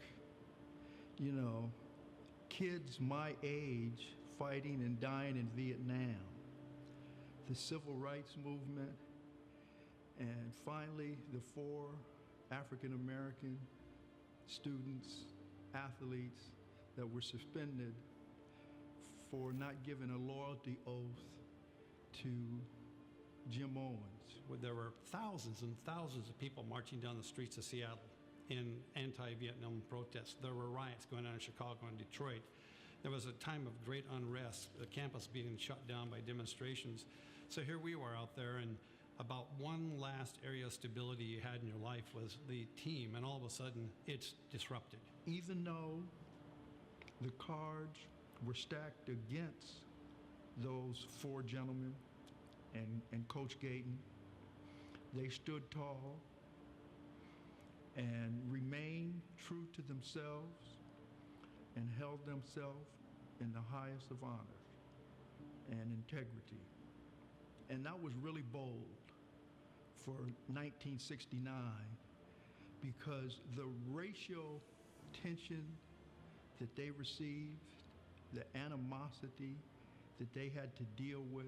kids my age fighting and dying in Vietnam, the Civil Rights Movement, and finally the 4 African American students, athletes, that were suspended for not giving a loyalty oath to Jim Owens. There were thousands and thousands of people marching down the streets of Seattle in anti-Vietnam protests. There were riots going on in Chicago and Detroit. There was a time of great unrest, the campus being shut down by demonstrations. So here we were out there, and about one last area of stability you had in your life was the team, and all of a sudden it's disrupted. Even though the cards were stacked against those 4 gentlemen and Coach Gayton, they stood tall and remained true to themselves and held themselves in the highest of honor and integrity. And that was really bold for 1969, because the racial tension that they received, the animosity that they had to deal with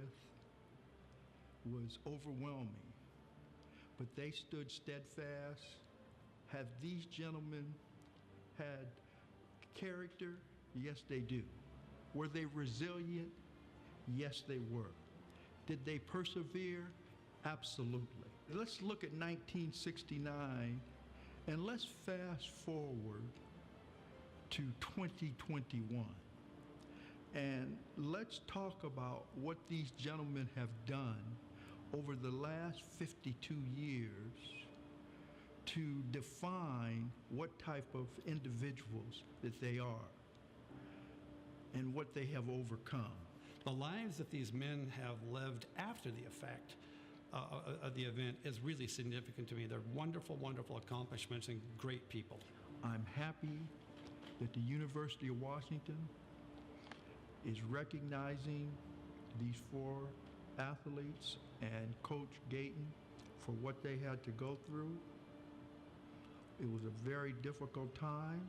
was overwhelming. But they stood steadfast. Have these gentlemen had character? Yes, they do. Were they resilient? Yes, they were. Did they persevere? Absolutely. Let's look at 1969 and let's fast forward to 2021. And let's talk about what these gentlemen have done over the last 52 years to define what type of individuals that they are and what they have overcome. The lives that these men have lived after the effect of the event is really significant to me. They're wonderful, wonderful accomplishments and great people. I'm happy that the University of Washington is recognizing these 4 athletes and Coach Gayton for what they had to go through. It was a very difficult time.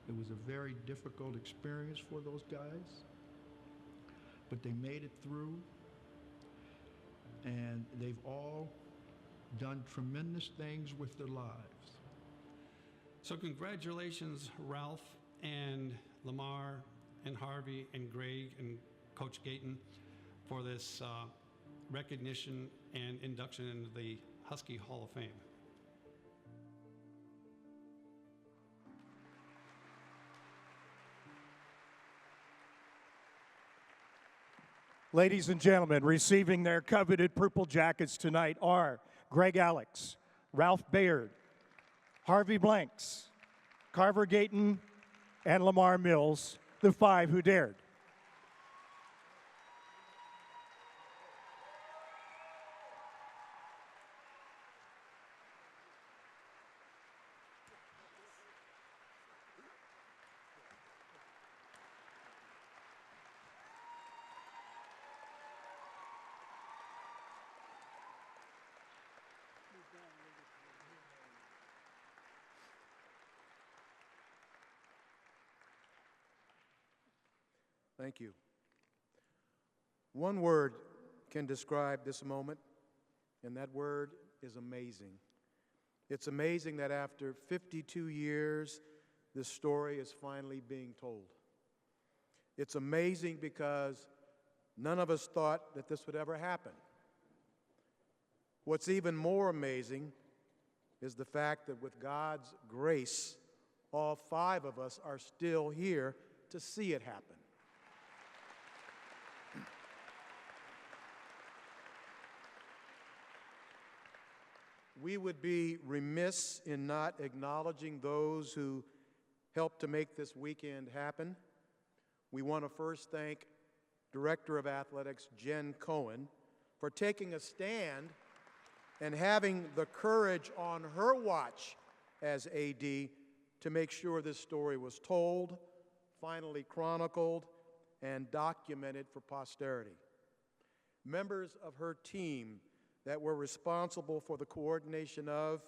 It was a very difficult experience for those guys, but they made it through, and they've all done tremendous things with their lives. So congratulations, Ralph and Lamar and Harvy and Gregg and Coach Gayton for this recognition and induction into the Husky Hall of Fame. Ladies and gentlemen, receiving their coveted purple jackets tonight are Gregg Alex, Ralph Bayard, Harvy Blanks, Carver Gayton, and Lamar Mills, the 5 who dared. Thank you. One word can describe this moment, and that word is amazing. It's amazing that after 52 years, this story is finally being told. It's amazing because none of us thought that this would ever happen. What's even more amazing is the fact that with God's grace, all 5 of us are still here to see it happen. We would be remiss in not acknowledging those who helped to make this weekend happen. We want to first thank Director of Athletics Jen Cohen for taking a stand and having the courage on her watch as AD to make sure this story was told, finally chronicled, and documented for posterity. Members of her team that were responsible for the coordination of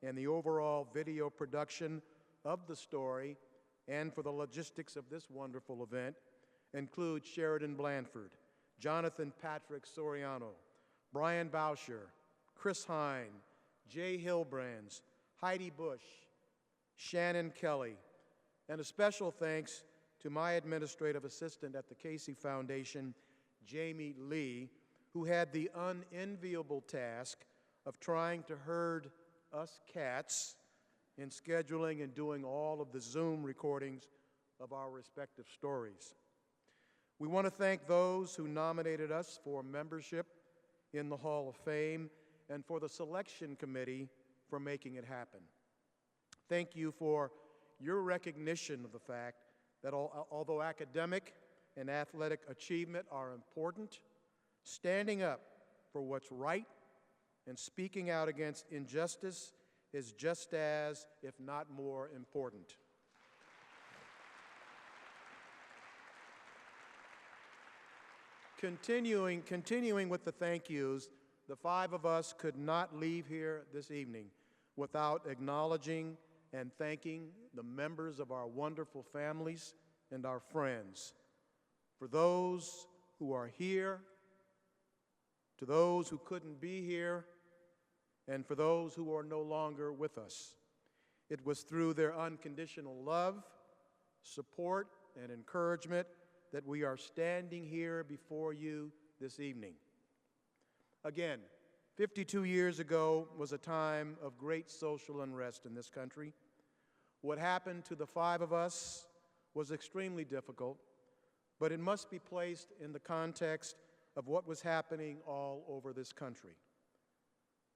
and the overall video production of the story and for the logistics of this wonderful event include Sheridan Blanford, Jonathan Patrick Soriano, Brian Boucher, Chris Hine, Jay Hilbrands, Heidi Bush, Shannon Kelly, and a special thanks to my administrative assistant at the Casey Foundation, Jamie Lee, who had the unenviable task of trying to herd us cats in scheduling and doing all of the Zoom recordings of our respective stories. We want to thank those who nominated us for membership in the Hall of Fame and for the selection committee for making it happen. Thank you for your recognition of the fact that although academic and athletic achievement are important, standing up for what's right and speaking out against injustice is just as, if not more, important. Continuing with the thank yous, the 5 of us could not leave here this evening without acknowledging and thanking the members of our wonderful families and our friends. For those who are here, to those who couldn't be here, and for those who are no longer with us. It was through their unconditional love, support, and encouragement that we are standing here before you this evening. Again, 52 years ago was a time of great social unrest in this country. What happened to the 5 of us was extremely difficult, but it must be placed in the context of what was happening all over this country.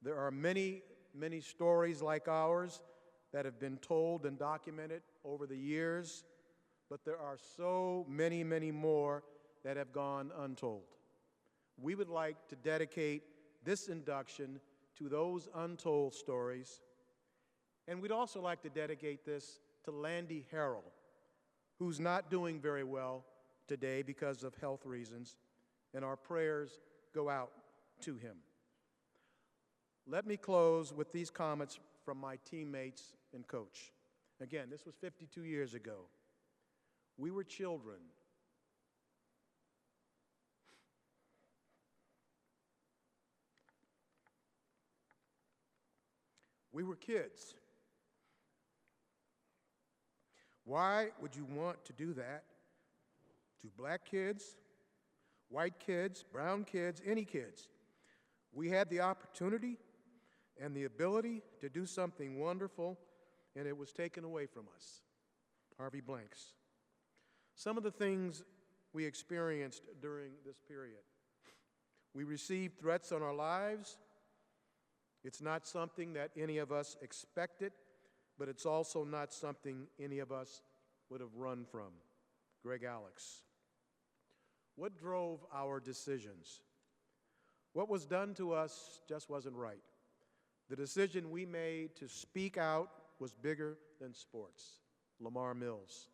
There are many, many stories like ours that have been told and documented over the years, but there are so many, many more that have gone untold. We would like to dedicate this induction to those untold stories, and we'd also like to dedicate this to Landy Harrell, who's not doing very well today because of health reasons, and our prayers go out to him. Let me close with these comments from my teammates and coach. Again, this was 52 years ago. We were children. We were kids. Why would you want to do that to black kids, white kids, brown kids, any kids? We had the opportunity and the ability to do something wonderful, and it was taken away from us. Harvey blanks. Some of the things we experienced during this period. We received threats on our lives. It's not something that any of us expected, but it's also not something any of us would have run from. Gregg Alex. What drove our decisions? What was done to us just wasn't right. The decision we made to speak out was bigger than sports. Lamar Mills.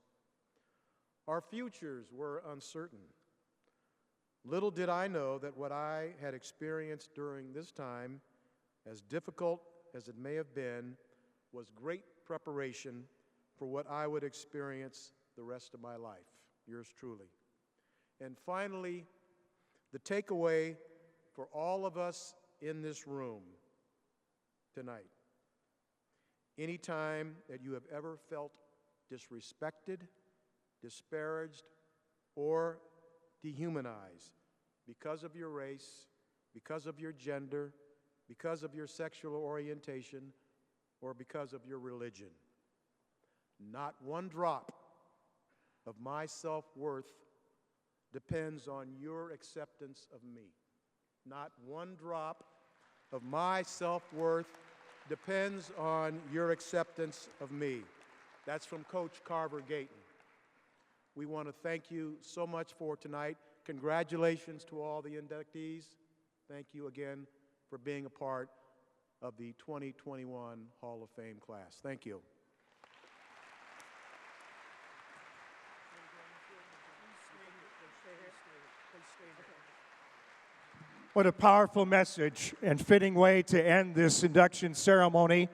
Our futures were uncertain. Little did I know that what I had experienced during this time, as difficult as it may have been, was great preparation for what I would experience the rest of my life. Yours truly. And finally, the takeaway for all of us in this room tonight. Anytime that you have ever felt disrespected, disparaged, or dehumanized because of your race, because of your gender, because of your sexual orientation, or because of your religion, not one drop of my self-worth depends on your acceptance of me. Not one drop of my self-worth depends on your acceptance of me. That's from Coach Carver Gayton. We want to thank you so much for tonight. Congratulations to all the inductees. Thank you again for being a part of the 2021 Hall of Fame class. Thank you. What a powerful message and fitting way to end this induction ceremony.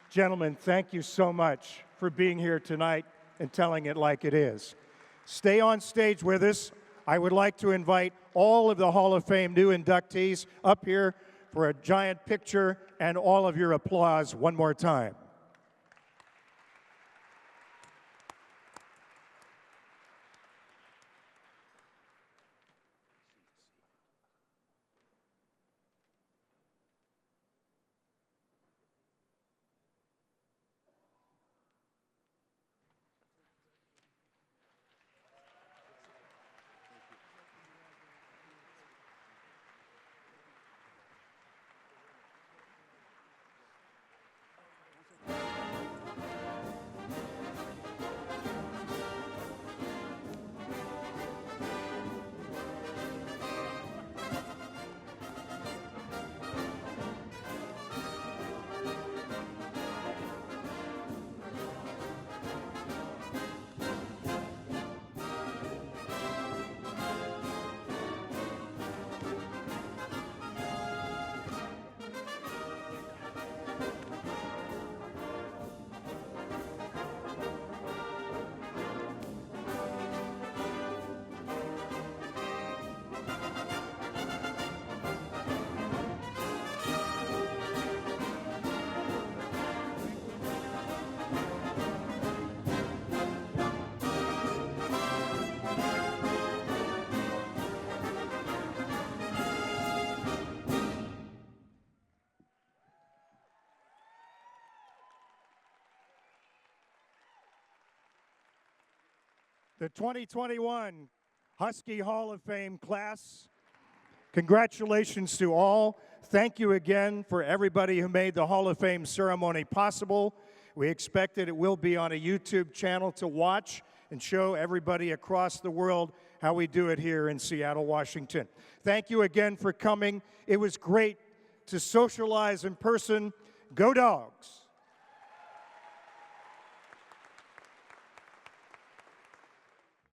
Gentlemen, thank you so much for being here tonight and telling it like it is. Stay on stage with us. I would like to invite all of the Hall of Fame new inductees up here for a giant picture and all of your applause one more time. The 2021 Husky Hall of Fame class. Congratulations to all. Thank you again for everybody who made the Hall of Fame ceremony possible. We expect that it will be on a YouTube channel to watch and show everybody across the world how we do it here in Seattle, Washington. Thank you again for coming. It was great to socialize in person. Go Dogs!